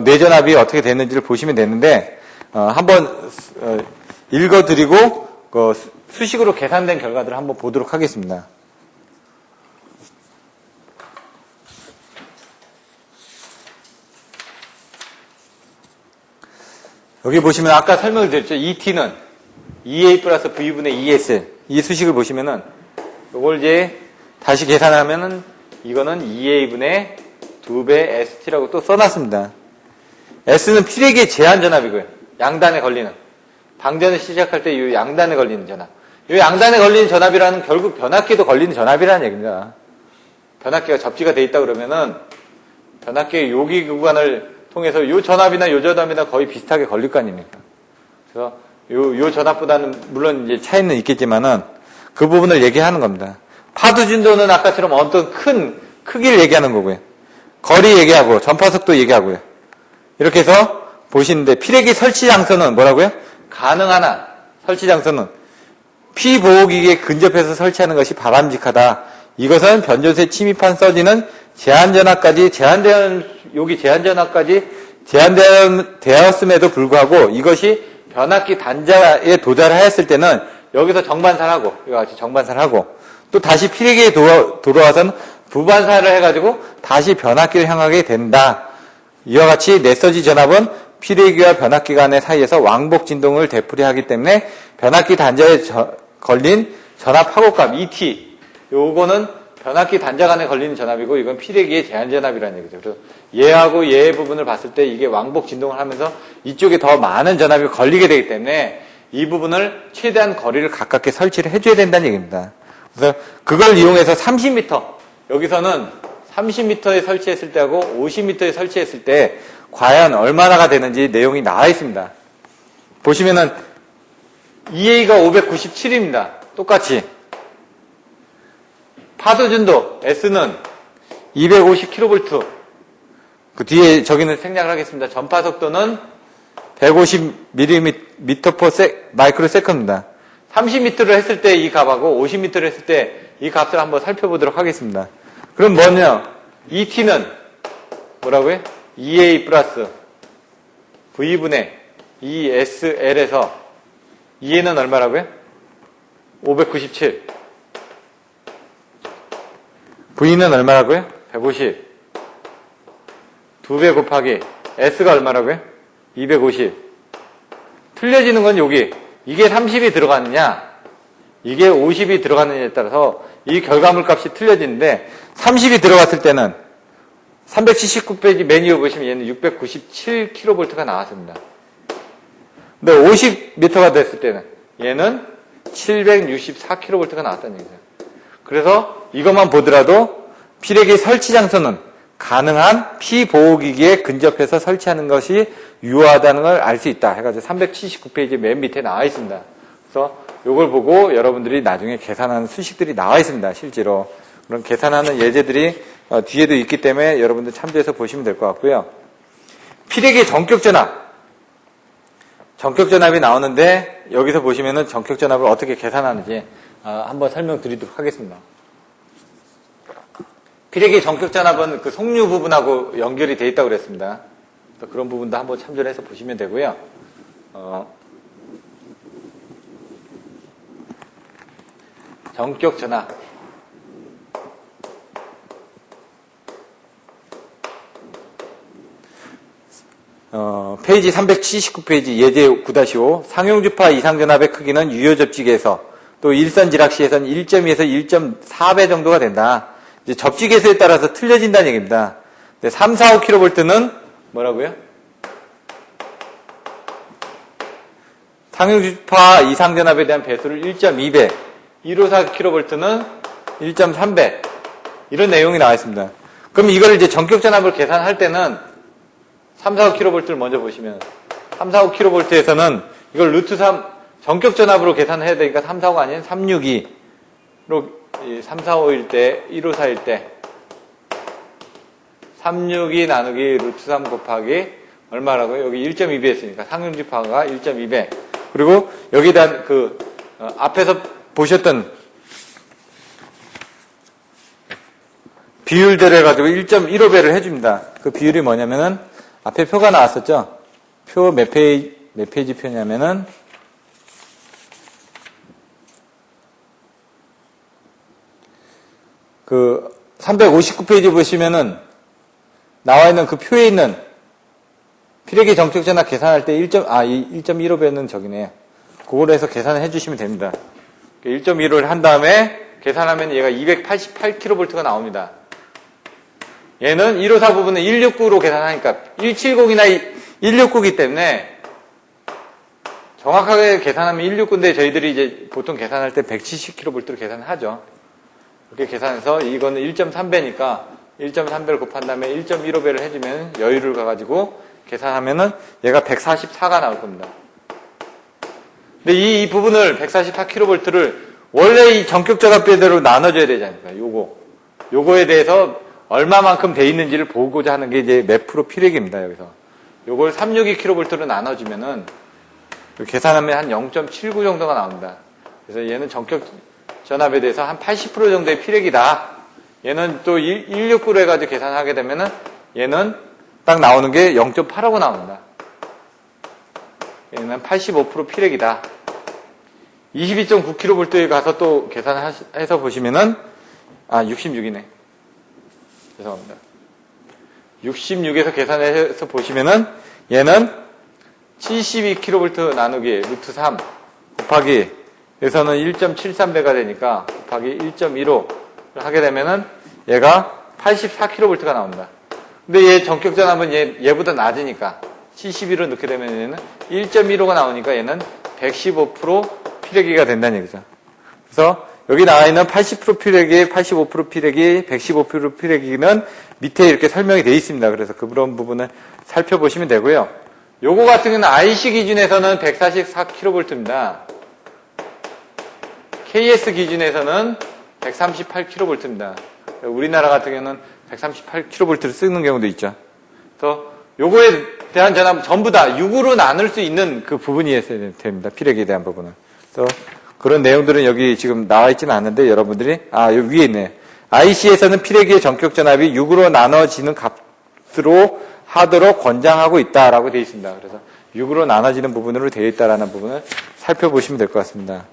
내전압이 어떻게 됐는지를 보시면 되는데 한번 읽어드리고 수식으로 계산된 결과들을 한번 보도록 하겠습니다. 여기 보시면 아까 설명을 드렸죠. ET는 EA 플러스 V분의 ES 이 수식을 보시면은 이걸 이제 다시 계산하면은 이거는 EA분의 2배 ST라고 또 써놨습니다. S는 피레기의 제한 전압이고요. 양단에 걸리는 방전을 시작할 때 이 양단에 걸리는 전압. 이 양단에 걸리는 전압이라는 결국 변압기에도 걸리는 전압이라는 얘기입니다. 변압기가 접지가 돼 있다 그러면은 변압기의 요기 구간을 통해서 요 전압이나 요 전압이나 거의 비슷하게 걸릴 거 아닙니까? 그래서 요 전압보다는 물론 이제 차이는 있겠지만은 그 부분을 얘기하는 겁니다. 파도 진도는 아까처럼 어떤 큰 크기를 얘기하는 거고요. 거리 얘기하고 전파 속도 얘기하고요. 이렇게 해서 보시는데 피레기 설치 장소는 뭐라고요? 가능한 한 설치 장소는 피보호기기에 근접해서 설치하는 것이 바람직하다. 이것은 변전소에 침입한 서지는 제한전압까지 제한되었음에도 불구하고 이것이 변압기 단자에 도달하였을 때는 여기서 정반사하고 이와 같이 정반사하고 또 다시 피레기에 돌아와서는 부반사를 해가지고 다시 변압기를 향하게 된다. 이와 같이 내서지 전압은 피레기와 변압기 간의 사이에서 왕복 진동을 되풀이하기 때문에 변압기 단자에 걸린 전압 파고값 ET 요거는 변압기 단자 간에 걸리는 전압이고 이건 피레기의 제한 전압이라는 얘기죠. 그래서 얘하고 얘의 부분을 봤을 때 이게 왕복 진동을 하면서 이쪽에 더 많은 전압이 걸리게 되기 때문에 이 부분을 최대한 거리를 가깝게 설치를 해줘야 된다는 얘기입니다. 그래서 그걸 이용해서 30m 여기서는 30m에 설치했을 때하고 50m에 설치했을 때 과연 얼마나가 되는지 내용이 나와 있습니다. 보시면은 EA가 597입니다. 똑같이 파도 준도 S는 250kV 그 뒤에 저기는 생략을 하겠습니다. 전파 속도는 150mm/마이크로세컨드입니다. 30m를 했을 때 이 값하고 50m를 했을 때 이 값을 한번 살펴보도록 하겠습니다. 그럼 뭐냐? ET는 뭐라고요? EA 플러스 V분의 ESL에서 EA는 얼마라고요? 597. V는 얼마라고요? 150. 2배 곱하기 S가 얼마라고요? 250. 틀려지는 건 여기. 이게 30이 들어가느냐, 이게 50이 들어가느냐에 따라서 이 결과물 값이 틀려지는데 30이 들어갔을 때는 379페이지 메뉴 보시면 얘는 697kV가 나왔습니다. 근데 50m가 됐을 때는 얘는 764kV가 나왔다는 얘기죠. 그래서 이것만 보더라도 피레기 설치 장소는 가능한 피보호기기에 근접해서 설치하는 것이 유효하다는 걸 알 수 있다 해가지고 379페이지 맨 밑에 나와 있습니다. 그래서 이걸 보고 여러분들이 나중에 계산하는 수식들이 나와 있습니다. 실제로 그런 계산하는 예제들이 뒤에도 있기 때문에 여러분들 참조해서 보시면 될 것 같고요. 피레기 전격전압이 나오는데 여기서 보시면은 전격전압을 어떻게 계산하는지 한번 설명드리도록 하겠습니다. 피레기 전격전압은 그 속류 부분하고 연결이 되어 있다고 그랬습니다. 그런 부분도 한번 참조를 해서 보시면 되고요. 전격전압. 페이지 379페이지 예제 9-5 상용주파 이상전압의 크기는 유효접지기에서 또 일선지락시에서는 1.2에서 1.4배 정도가 된다. 이제 접지개수에 따라서 틀려진다는 얘기입니다. 3, 4, 5kV는 뭐라고요? 상용주파 이상전압에 대한 배수를 1.2배, 154kV는 1.3배 이런 내용이 나와 있습니다. 그럼 이걸 이제 전격전압을 계산할 때는 3, 4, 5kV를 먼저 보시면 345kV에서는 이걸 루트 3 전격 전압으로 계산해야 되니까 345가 아닌 362로 3451 때 1541 때 362 나누기 루트 3 곱하기 얼마라고요? 여기 1.2배 했으니까 상용집파가 1.2배. 그리고 여기에 대한 앞에서 보셨던 비율대로 해가지고 1.15배를 해줍니다. 그 비율이 뭐냐면은 앞에 표가 나왔었죠? 표 몇 페이지 표냐면은 359페이지 보시면은 나와 있는 그 표에 있는 피레기 정적 전압 계산할 때 1.15배는 저기네. 그거로 해서 계산을 해주시면 됩니다. 1.15를 한 다음에 계산하면 얘가 288kV가 나옵니다. 얘는 154 부분은 169로 계산하니까 170이나 169이기 때문에 정확하게 계산하면 169인데 저희들이 이제 보통 계산할 때 170kV로 계산하죠. 이렇게 계산해서 이거는 1.3배니까 1.3배를 곱한 다음에 1.15배를 해주면 여유를 가가지고 계산하면은 얘가 144가 나올 겁니다. 근데 이 부분을 144kV를 원래 이 전격 전압배대로 나눠줘야 되지 않습니까? 요거에 대해서 얼마만큼 돼 있는지를 보고자 하는 게 이제 몇 프로 피레기입니다, 여기서. 요걸 362kV로 나눠주면은, 계산하면 한 0.79 정도가 나옵니다. 그래서 얘는 전격 전압에 대해서 한 80% 정도의 피레기다. 얘는 또 169로 해가지고 계산하게 되면은, 얘는 딱 나오는 게 0.8하고 나옵니다. 얘는 85% 피레기다. 22.9kV에 가서 또 계산해서 보시면은, 66이네. 죄송합니다. 66에서 계산해서 보시면은 얘는 72kV 나누기 루트 3 곱하기 여기서는 1.73배가 되니까 곱하기 1.15를 하게 되면은 얘가 84kV가 나옵니다. 근데 얘 전격 전압은 얘보다 낮으니까 72로 넣게 되면 얘는 1.15가 나오니까 얘는 115% 피레기가 된다는 얘기죠. 그래서 여기 나와 있는 80% 피레기, 85% 피레기, 115% 피레기는 밑에 이렇게 설명이 되어 있습니다. 그래서 그런 부분을 살펴보시면 되고요. 요거 같은 경우는 IC 기준에서는 144kV입니다. KS 기준에서는 138kV입니다. 우리나라 같은 경우는 138kV를 쓰는 경우도 있죠. 그래서 요거에 대한 전압 전부 다 6으로 나눌 수 있는 그 부분이 있어야 됩니다. 피레기에 대한 부분은. 그래서 그런 내용들은 여기 지금 나와 있지는 않은데 여러분들이 여기 위에 있네. IC에서는 피레기의 전격 전압이 6으로 나눠지는 값으로 하도록 권장하고 있다라고 되어 있습니다. 그래서 6으로 나눠지는 부분으로 되어 있다라는 부분을 살펴보시면 될 것 같습니다.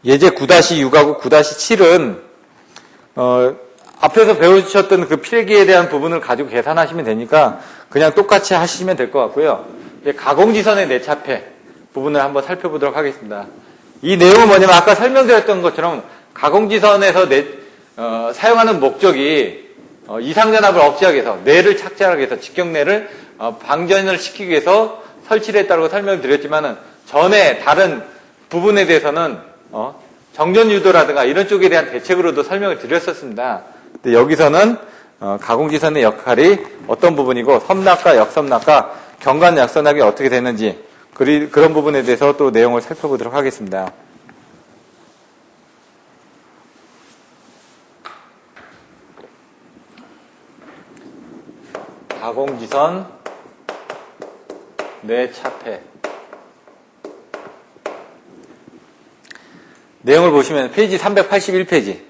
예제 9-6하고 9-7은 앞에서 배우셨던 그 피레기에 대한 부분을 가지고 계산하시면 되니까 그냥 똑같이 하시면 될 것 같고요. 가공지선의 내차폐 부분을 한번 살펴보도록 하겠습니다. 이 내용은 뭐냐면 아까 설명드렸던 것처럼 가공지선에서 사용하는 목적이 이상전압을 억제하기 위해서 뇌를 착지하기 위해서 직경뇌를 방전을 시키기 위해서 설치를 했다고 설명을 드렸지만은 전에 다른 부분에 대해서는 정전유도라든가 이런 쪽에 대한 대책으로도 설명을 드렸었습니다. 근데 여기서는 가공지선의 역할이 어떤 부분이고 섬납과 역섬납과 경관 역섬납이 어떻게 되는지 그런 부분에 대해서 또 내용을 살펴보도록 하겠습니다. 가공지선 뇌차폐 내용을 보시면 페이지 381페이지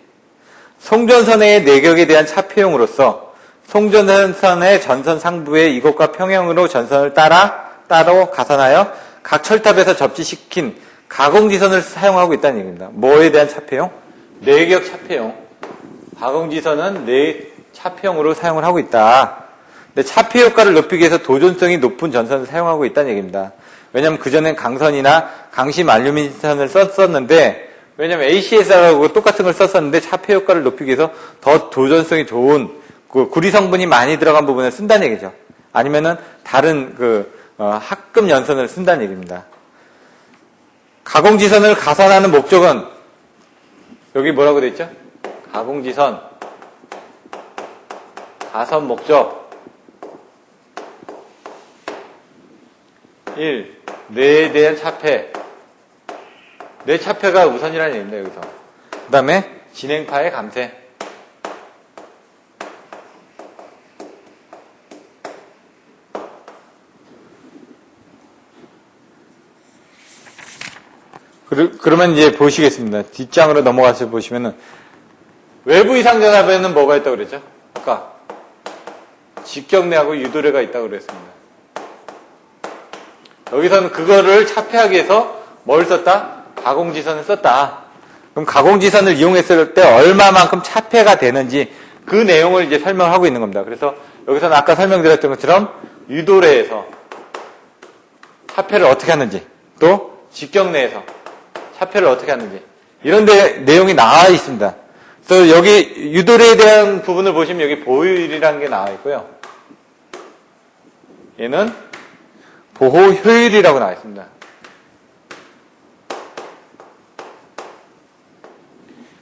송전선의 내격에 대한 차폐용으로서 송전선의 전선 상부에 이곳과 평형으로 전선을 따로 가산하여 각 철탑에서 접지시킨 가공지선을 사용하고 있다는 얘기입니다. 뭐에 대한 차폐용? 내격 차폐용. 가공지선은 차폐용으로 사용을 하고 있다. 근데 차폐 효과를 높이기 위해서 도전성이 높은 전선을 사용하고 있다는 얘기입니다. 왜냐하면 그전엔 강선이나 강심 알루미늄선을 썼었는데 왜냐하면 ACS하고 똑같은 걸 썼었는데 차폐 효과를 높이기 위해서 더 도전성이 좋은 구리 성분이 많이 들어간 부분을 쓴다는 얘기죠. 아니면은 다른 합금 연선을 쓴다는 얘기입니다. 가공지선을 가산하는 목적은 여기 뭐라고 되어 있죠? 가공지선 가선 목적 1. 뇌에 대한 차폐. 뇌 차폐가 우선이라는 얘기입니다, 여기서. 그 다음에 진행파의 감쇄. 그러면 이제 보시겠습니다. 뒷장으로 넘어가서 보시면은, 외부 이상 전압에는 뭐가 있다고 그랬죠? 아까. 직경내하고 유도례가 있다고 그랬습니다. 여기서는 그거를 차폐하기 위해서 뭘 썼다? 가공지선을 썼다. 그럼 가공지선을 이용했을 때 얼마만큼 차폐가 되는지 그 내용을 이제 설명하고 있는 겁니다. 그래서 여기서는 아까 설명드렸던 것처럼 유도례에서 차폐를 어떻게 하는지, 또 직경내에서 차폐를 어떻게 하는지, 이런 데 내용이 나와 있습니다. 그래서 여기 유도례에 대한 부분을 보시면 여기 보효율이라는 게 나와 있고요. 얘는 보호효율이라고 나와 있습니다.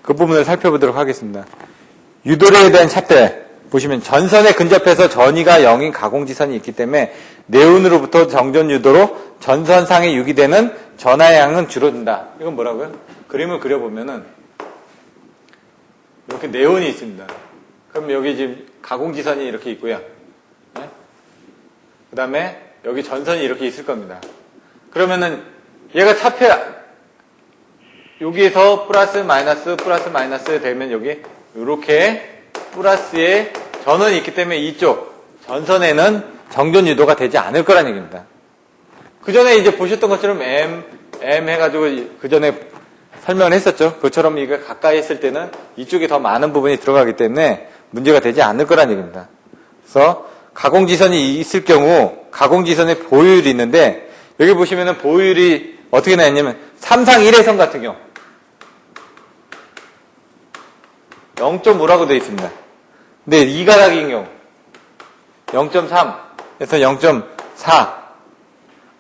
그 부분을 살펴보도록 하겠습니다. 유도례에 대한 차폐 보시면 전선에 근접해서 전위가 0인 가공지선이 있기 때문에 네온으로부터 정전 유도로 전선상에 유기되는 전하양은 줄어든다. 이건 뭐라고요? 그림을 그려보면은 이렇게 네온이 있습니다. 그럼 여기 지금 가공지선이 이렇게 있고요. 네? 그 다음에 여기 전선이 이렇게 있을 겁니다. 그러면은 얘가 차폐 여기에서 플러스 마이너스 되면 여기 이렇게 플러스에 전원이 있기 때문에 이쪽 전선에는 정전 유도가 되지 않을 거란 얘기입니다. 그 전에 이제 보셨던 것처럼 M 해가지고 그 전에 설명을 했었죠. 그것처럼 이거 가까이 했을 때는 이쪽에 더 많은 부분이 들어가기 때문에 문제가 되지 않을 거란 얘기입니다. 그래서 가공지선이 있을 경우 가공지선의 보효율이 있는데 여기 보시면은 보효율이 어떻게 나왔냐면 3상 1회선 같은 경우 0.5라고 되어 있습니다. 근데 2가닥인 경우 0.3에서 0.4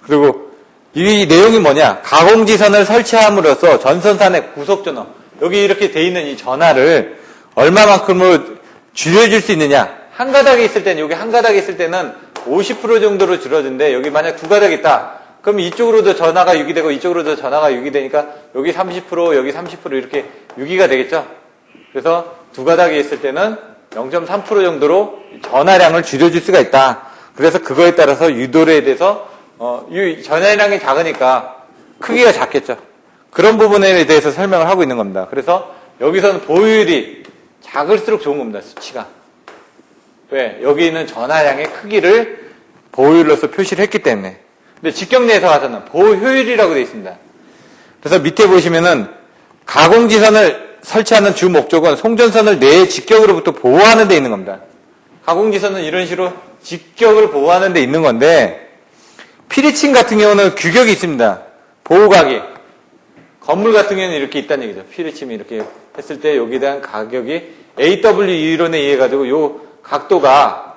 그리고 이 내용이 뭐냐? 가공지선을 설치함으로써 전선산의 구속전원 여기 이렇게 돼 있는 이 전하를 얼마만큼으로 줄여줄 수 있느냐? 한 가닥에 있을 때는 여기 한 가닥에 있을 때는 50% 정도로 줄어드는데 여기 만약 두 가닥 있다. 그럼 이쪽으로도 전하가 유기되고 이쪽으로도 전하가 유기되니까 여기 30% 여기 30% 이렇게 유기가 되겠죠. 그래서 두 가닥에 있을 때는 0.3% 정도로 전하량을 줄여줄 수가 있다. 그래서 그거에 따라서 유도례에 대해서 전하량이 작으니까 크기가 작겠죠. 그런 부분에 대해서 설명을 하고 있는 겁니다. 그래서 여기서는 보효율이 작을수록 좋은 겁니다. 수치가. 왜? 여기 있는 전하량의 크기를 보효율로서 표시를 했기 때문에. 근데 직경내에서 가서는 보효율이라고 되어 있습니다. 그래서 밑에 보시면은 가공지선을 설치하는 주 목적은 송전선을 뇌의 직격으로부터 보호하는 데 있는 겁니다. 가공지선은 이런 식으로 직격을 보호하는 데 있는 건데 피리친 같은 경우는 규격이 있습니다. 보호각이. 건물 같은 경우는 이렇게 있다는 얘기죠. 피리침이 이렇게 했을 때 여기에 대한 가격이 AW 이론에 의해 가지고 요 각도가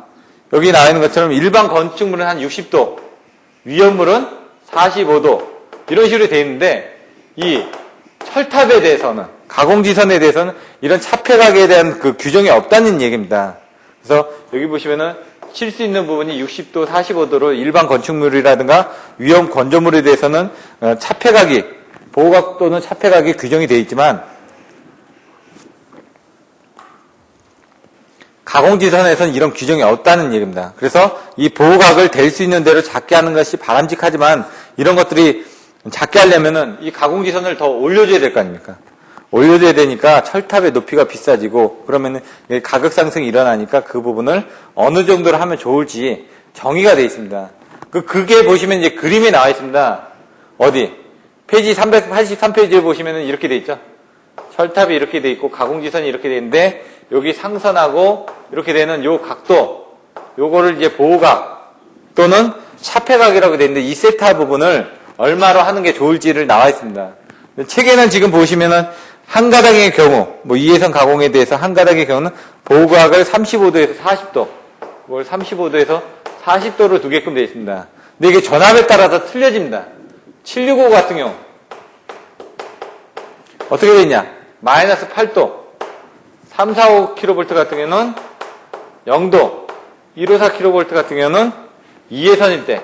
여기 나와 있는 것처럼 일반 건축물은 한 60도, 위험물은 45도 이런 식으로 되어 있는데 이 철탑에 대해서는 가공지선에 대해서는 이런 차폐각에 대한 그 규정이 없다는 얘기입니다. 그래서 여기 보시면은 칠 수 있는 부분이 60도, 45도로 일반 건축물이라든가 위험 건조물에 대해서는 차폐각이 보호각 또는 차폐각이 규정이 되어 있지만 가공지선에서는 이런 규정이 없다는 얘기입니다. 그래서 이 보호각을 댈 수 있는 대로 작게 하는 것이 바람직하지만 이런 것들이 작게 하려면은 이 가공지선을 더 올려줘야 될 거 아닙니까? 올려줘야 되니까 철탑의 높이가 비싸지고 그러면은 가격 상승이 일어나니까 그 부분을 어느 정도로 하면 좋을지 정의가 되어 있습니다. 그게 보시면 이제 그림이 나와 있습니다. 어디? 페이지 383페이지에 보시면은 이렇게 되어 있죠? 철탑이 이렇게 되어 있고 가공지선이 이렇게 되어 있는데 여기 상선하고 이렇게 되는 요 각도, 요거를 이제 보호각 또는 차폐각이라고 되어 있는데 이 세타 부분을 얼마로 하는 게 좋을지를 나와 있습니다. 책에는 지금 보시면은 한 가닥의 경우, 뭐 이해선 가공에 대해서 한 가닥의 경우는 보호각을 35도에서 40도, 그걸 35도에서 40도로 두게끔 되어 있습니다. 근데 이게 전압에 따라서 틀려집니다. 765 같은 경우 어떻게 되어 있냐? 마이너스 8도, 345kV 같은 경우는 0도, 154kV 같은 경우는 2회선일 때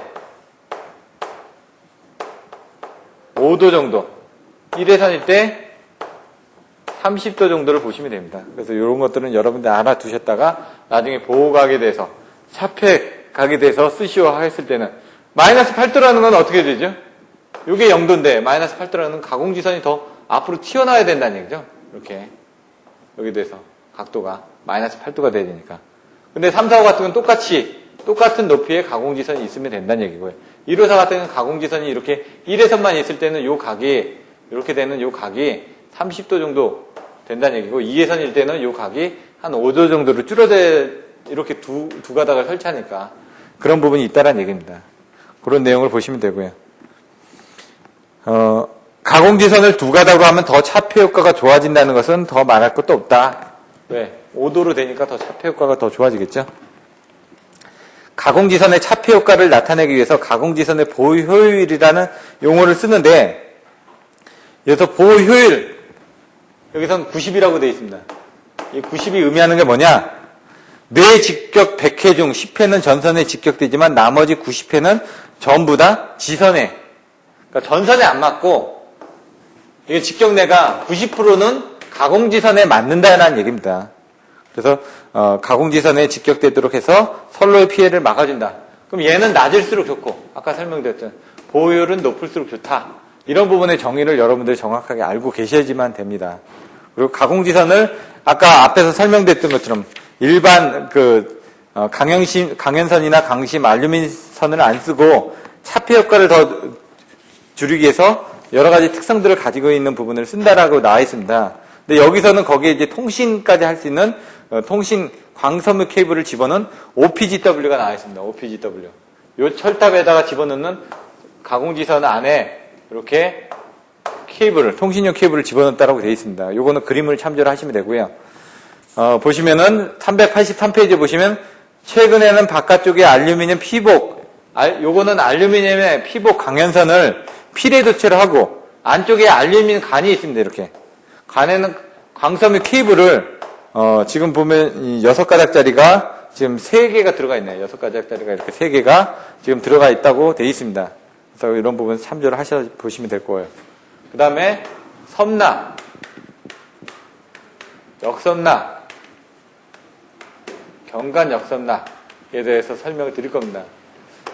5도 정도. 1회선일 때 30도 정도를 보시면 됩니다. 그래서 이런 것들은 여러분들 알아두셨다가 나중에 보호각에 대해서 차폐각에 대해서 쓰시오 했을 때는 마이너스 8도라는 건 어떻게 되죠? 이게 0도인데 마이너스 8도라는 가공지선이 더 앞으로 튀어나와야 된다는 얘기죠. 이렇게 여기 대해서 각도가 마이너스 8도가 돼야 되니까. 근데 3, 4, 5 같은 건 똑같은 높이의 가공지선이 있으면 된다는 얘기고요. 1, 5, 4 같은 건 가공지선이 이렇게 1회선만 있을 때는 요 각이 이렇게 되는 요 각이 30도 정도 된다는 얘기고 2회선일 때는 요 각이 한 5도 정도로 줄어들 이렇게 두 가닥을 설치하니까 그런 부분이 있다는 얘기입니다. 그런 내용을 보시면 되고요. 가공지선을 두 가닥으로 하면 더 차폐 효과가 좋아진다는 것은 더 말할 것도 없다. 왜? 5도로 되니까 더 차폐 효과가 더 좋아지겠죠? 가공지선의 차폐 효과를 나타내기 위해서 가공지선의 보호 효율이라는 용어를 쓰는데 여기서 보호 효율 여기선 90이라고 되어 있습니다. 이 90이 의미하는 게 뭐냐? 뇌 직격 100회 중 10회는 전선에 직격되지만 나머지 90회는 전부 다 지선에 그러니까 전선에 안 맞고 이게 직격뇌가 90%는 가공지선에 맞는다는 얘기입니다. 그래서 가공지선에 직격되도록 해서 선로의 피해를 막아준다. 그럼 얘는 낮을수록 좋고 아까 설명드렸던 보호율은 높을수록 좋다. 이런 부분의 정의를 여러분들이 정확하게 알고 계셔야지만 됩니다. 그리고 가공지선을 아까 앞에서 설명드렸던 것처럼 일반 강연선이나 강심, 알루미늄선을 안 쓰고 차폐 효과를 더 줄이기 위해서 여러 가지 특성들을 가지고 있는 부분을 쓴다라고 나와 있습니다. 근데 여기서는 거기에 이제 통신까지 할 수 있는 통신 광섬유 케이블을 집어넣은 OPGW가 나와 있습니다. OPGW. 요 철탑에다가 집어넣는 가공지선 안에 이렇게 케이블을, 통신용 케이블을 집어넣었다라고 되어 있습니다. 요거는 그림을 참조를 하시면 되고요. 보시면은 383페이지 보시면 최근에는 바깥쪽에 알루미늄 피복, 요거는 알루미늄의 피복 강연선을 필에 도체를 하고 안쪽에 알루미늄 간이 있습니다. 이렇게 간에는 광섬유 케이블을 지금 보면 이 6가닥짜리가 지금 3개가 들어가 있네요. 6가닥짜리가 이렇게 3개가 지금 들어가 있다고 되어 있습니다. 그래서 이런 부분 참조를 보시면 될 거예요. 그 다음에 섬낙, 역섬낙, 경관 역섬낙에 대해서 설명을 드릴 겁니다.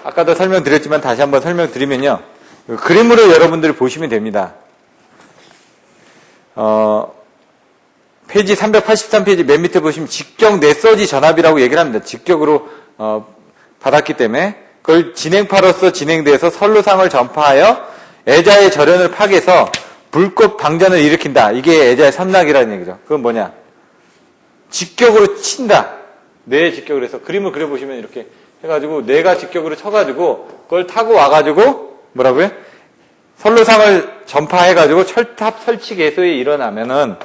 아까도 설명드렸지만 다시 한번 설명드리면요. 그림으로 여러분들이 보시면 됩니다. 페이지 383페이지 맨 밑에 보시면 직격 넷서지 전압이라고 얘기를 합니다. 직격으로 받았기 때문에 그걸 진행파로서 진행돼서 선로상을 전파하여 애자의 절연을 파괴해서 불꽃 방전을 일으킨다. 이게 애자의 섬낙이라는 얘기죠. 그건 뭐냐? 직격으로 친다. 뇌의 직격을 해서 그림을 그려보시면 이렇게 해가지고 뇌가 직격으로 쳐가지고 그걸 타고 와가지고 뭐라고요? 선로상을 전파해가지고 철탑 설치 개소에 일어나면은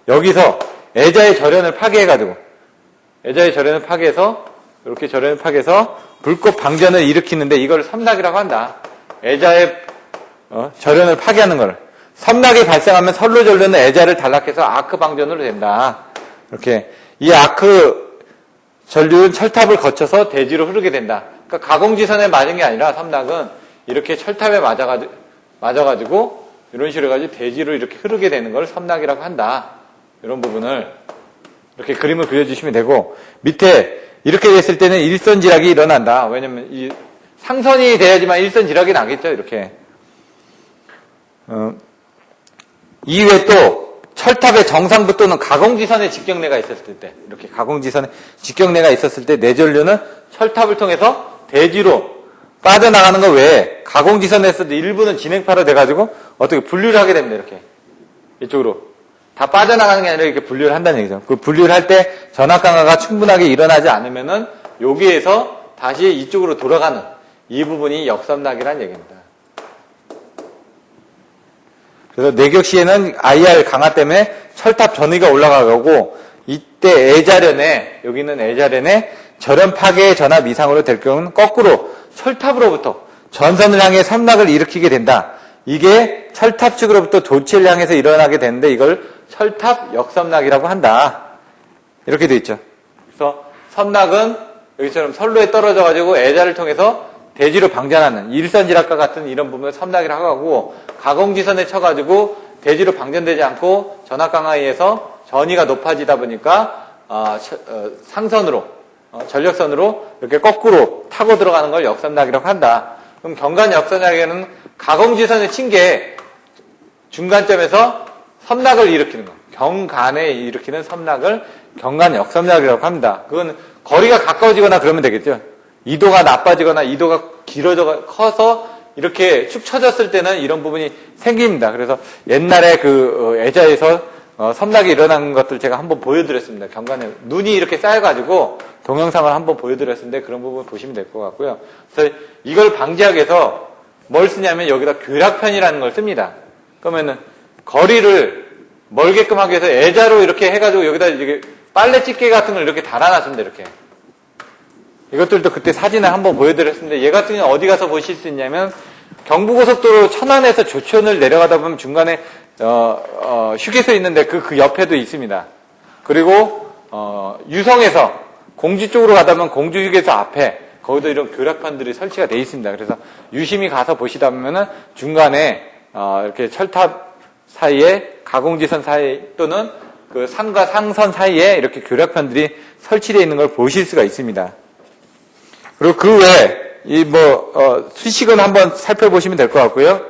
여기서 애자의 절연을 파괴해가지고 애자의 절연을 파괴해서 이렇게 절연을 파괴해서 불꽃 방전을 일으키는데 이걸 섬낙이라고 한다. 애자의 절연을 파괴하는 거를. 섬낙이 발생하면 선로전류는 애자를 단락해서 아크 방전으로 된다. 이렇게 이 아크 전류는 철탑을 거쳐서 대지로 흐르게 된다. 그러니까 가공지선에 맞은 게 아니라 섬낙은 이렇게 철탑에 맞아가지고 이런 식으로 해가지고 대지로 이렇게 흐르게 되는 걸 섬낙이라고 한다. 이런 부분을 이렇게 그림을 그려주시면 되고 밑에 이렇게 됐을 때는 일선지락이 일어난다. 왜냐면 이 상선이 돼야지만 일선지락이 나겠죠. 이렇게 이외에 또 철탑의 정상부 또는 가공지선에 직격내가 있었을 때 이렇게 가공지선에 직격내가 있었을 때 내전류는 철탑을 통해서 대지로 빠져나가는 거 외에 가공지선에서도 일부는 진행파로 돼가지고 어떻게 분류를 하게 됩니다. 이렇게 이쪽으로 다 빠져나가는 게 아니라 이렇게 분류를 한다는 얘기죠. 그 분류를 할 때 전압 강화가 충분하게 일어나지 않으면은 여기에서 다시 이쪽으로 돌아가는 이 부분이 역섬낙이라는 얘기입니다. 그래서 내격 시에는 IR 강화 때문에 철탑 전위가 올라가고 이때 애자련에 여기는 애자련에 절연 파괴의 전압 이상으로 될 경우는 거꾸로 철탑으로부터 전선을 향해 섬낙을 일으키게 된다. 이게 철탑 측으로부터 도체를 향해서 일어나게 되는데 이걸 철탑 역섬낙이라고 한다. 이렇게 돼 있죠. 그래서 섬낙은 여기처럼 선로에 떨어져 가지고 애자를 통해서 대지로 방전하는 일선지락과 같은 이런 부분을 섬나기라고 하고, 가공지선에 쳐가지고 대지로 방전되지 않고 전압 강화에 의해서 전위가 높아지다 보니까 상선으로 전력선으로 이렇게 거꾸로 타고 들어가는 걸 역섬낙이라고 한다. 그럼 경관 역섬낙에는 가공지선을 친 게 중간점에서 섬낙을 일으키는 거. 경간에 일으키는 섬낙을 경관 역섬낙이라고 합니다. 그건 거리가 가까워지거나 그러면 되겠죠. 이도가 나빠지거나 이도가 길어져 커서 이렇게 축 처졌을 때는 이런 부분이 생깁니다. 그래서 옛날에 애자에서 섬낙이 일어나는 것들 제가 한번 보여드렸습니다. 경관에 눈이 이렇게 쌓여가지고 동영상을 한번 보여드렸는데 그런 부분 보시면 될 것 같고요. 그래서 이걸 방지하기 위해서 뭘 쓰냐면 여기다 교락편이라는 걸 씁니다. 그러면은 거리를 멀게끔 하기 위해서 애자로 이렇게 해가지고 여기다 이게 빨래 집게 같은 걸 이렇게 달아놨습니다. 이렇게. 이것들도 그때 사진을 한번 보여드렸는데 얘 같은 경우는 어디 가서 보실 수 있냐면 경부고속도로 천안에서 조천을 내려가다 보면 중간에 휴게소 있는데 그 옆에도 있습니다. 그리고 유성에서 공주 쪽으로 가다 보면 공주 휴게소 앞에 거기도 이런 교락판들이 설치가 되어 있습니다. 그래서 유심히 가서 보시다 보면은 중간에 이렇게 철탑 사이에 가공지선 사이 또는 그 상과 상선 사이에 이렇게 교락편들이 설치되어 있는 걸 보실 수가 있습니다. 그리고 그 외에 수식은 한번 살펴보시면 될 것 같고요.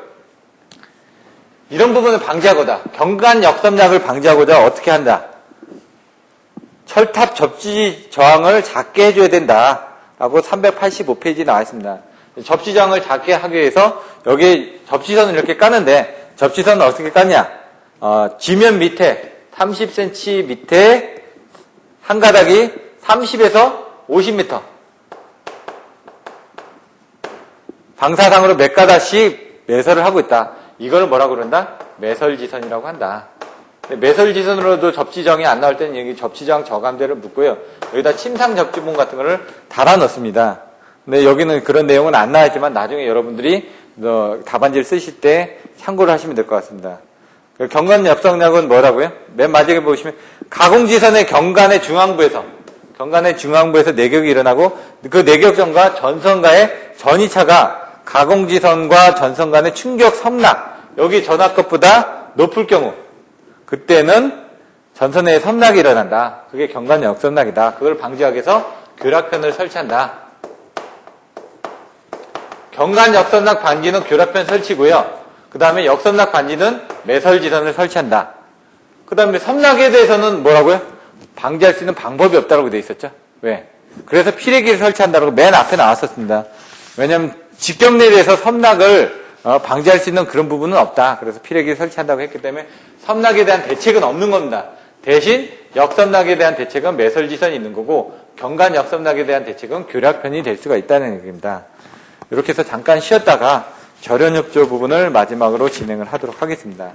이런 부분을 방지하고자 경관 역섬낙을 방지하고자 어떻게 한다? 철탑 접지 저항을 작게 해줘야 된다라고 385페이지에 나와 있습니다. 접지 저항을 작게 하기 위해서 여기 접지선을 이렇게 까는데 접지선은 어떻게 까냐? 지면 밑에 30cm 밑에 한 가닥이 30에서 50m 방사상으로 몇 가닥씩 매설을 하고 있다. 이걸 뭐라고 그런다? 매설지선이라고 한다. 매설지선으로도 접지정이 안 나올 때는 여기 접지정 저감대를 묶고요. 여기다 침상 접지봉 같은 거를 달아 넣습니다. 근데 여기는 그런 내용은 안 나와 있지만 나중에 여러분들이 답안지를 쓰실 때 참고를 하시면 될 것 같습니다. 경관 역섬낙은 뭐라고요? 맨 마지막에 보시면 가공지선의 경관의 중앙부에서 내격이 일어나고 그 내격전과 전선과의 전이차가 가공지선과 전선 간의 충격 섬낙, 여기 전압급보다 높을 경우 그때는 전선에 섬낙이 일어난다. 그게 경관 역섬낙이다. 그걸 방지하기 위해서 교락편을 설치한다. 경관 역섬낙 방지는 교락편 설치고요. 그 다음에 역섬낙 방지는 매설지선을 설치한다. 그 다음에 섬낙에 대해서는 뭐라고요? 방지할 수 있는 방법이 없다고 되어 있었죠. 왜? 그래서 피레기를 설치한다고 맨 앞에 나왔었습니다. 왜냐하면 직경내에서 섬낙을 방지할 수 있는 그런 부분은 없다. 그래서 피레기를 설치한다고 했기 때문에 섬낙에 대한 대책은 없는 겁니다. 대신 역섬낙에 대한 대책은 매설지선이 있는 거고 경관 역섬낙에 대한 대책은 교락편이 될 수가 있다는 얘기입니다. 이렇게 해서 잠깐 쉬었다가 절연협조 부분을 마지막으로 진행을 하도록 하겠습니다.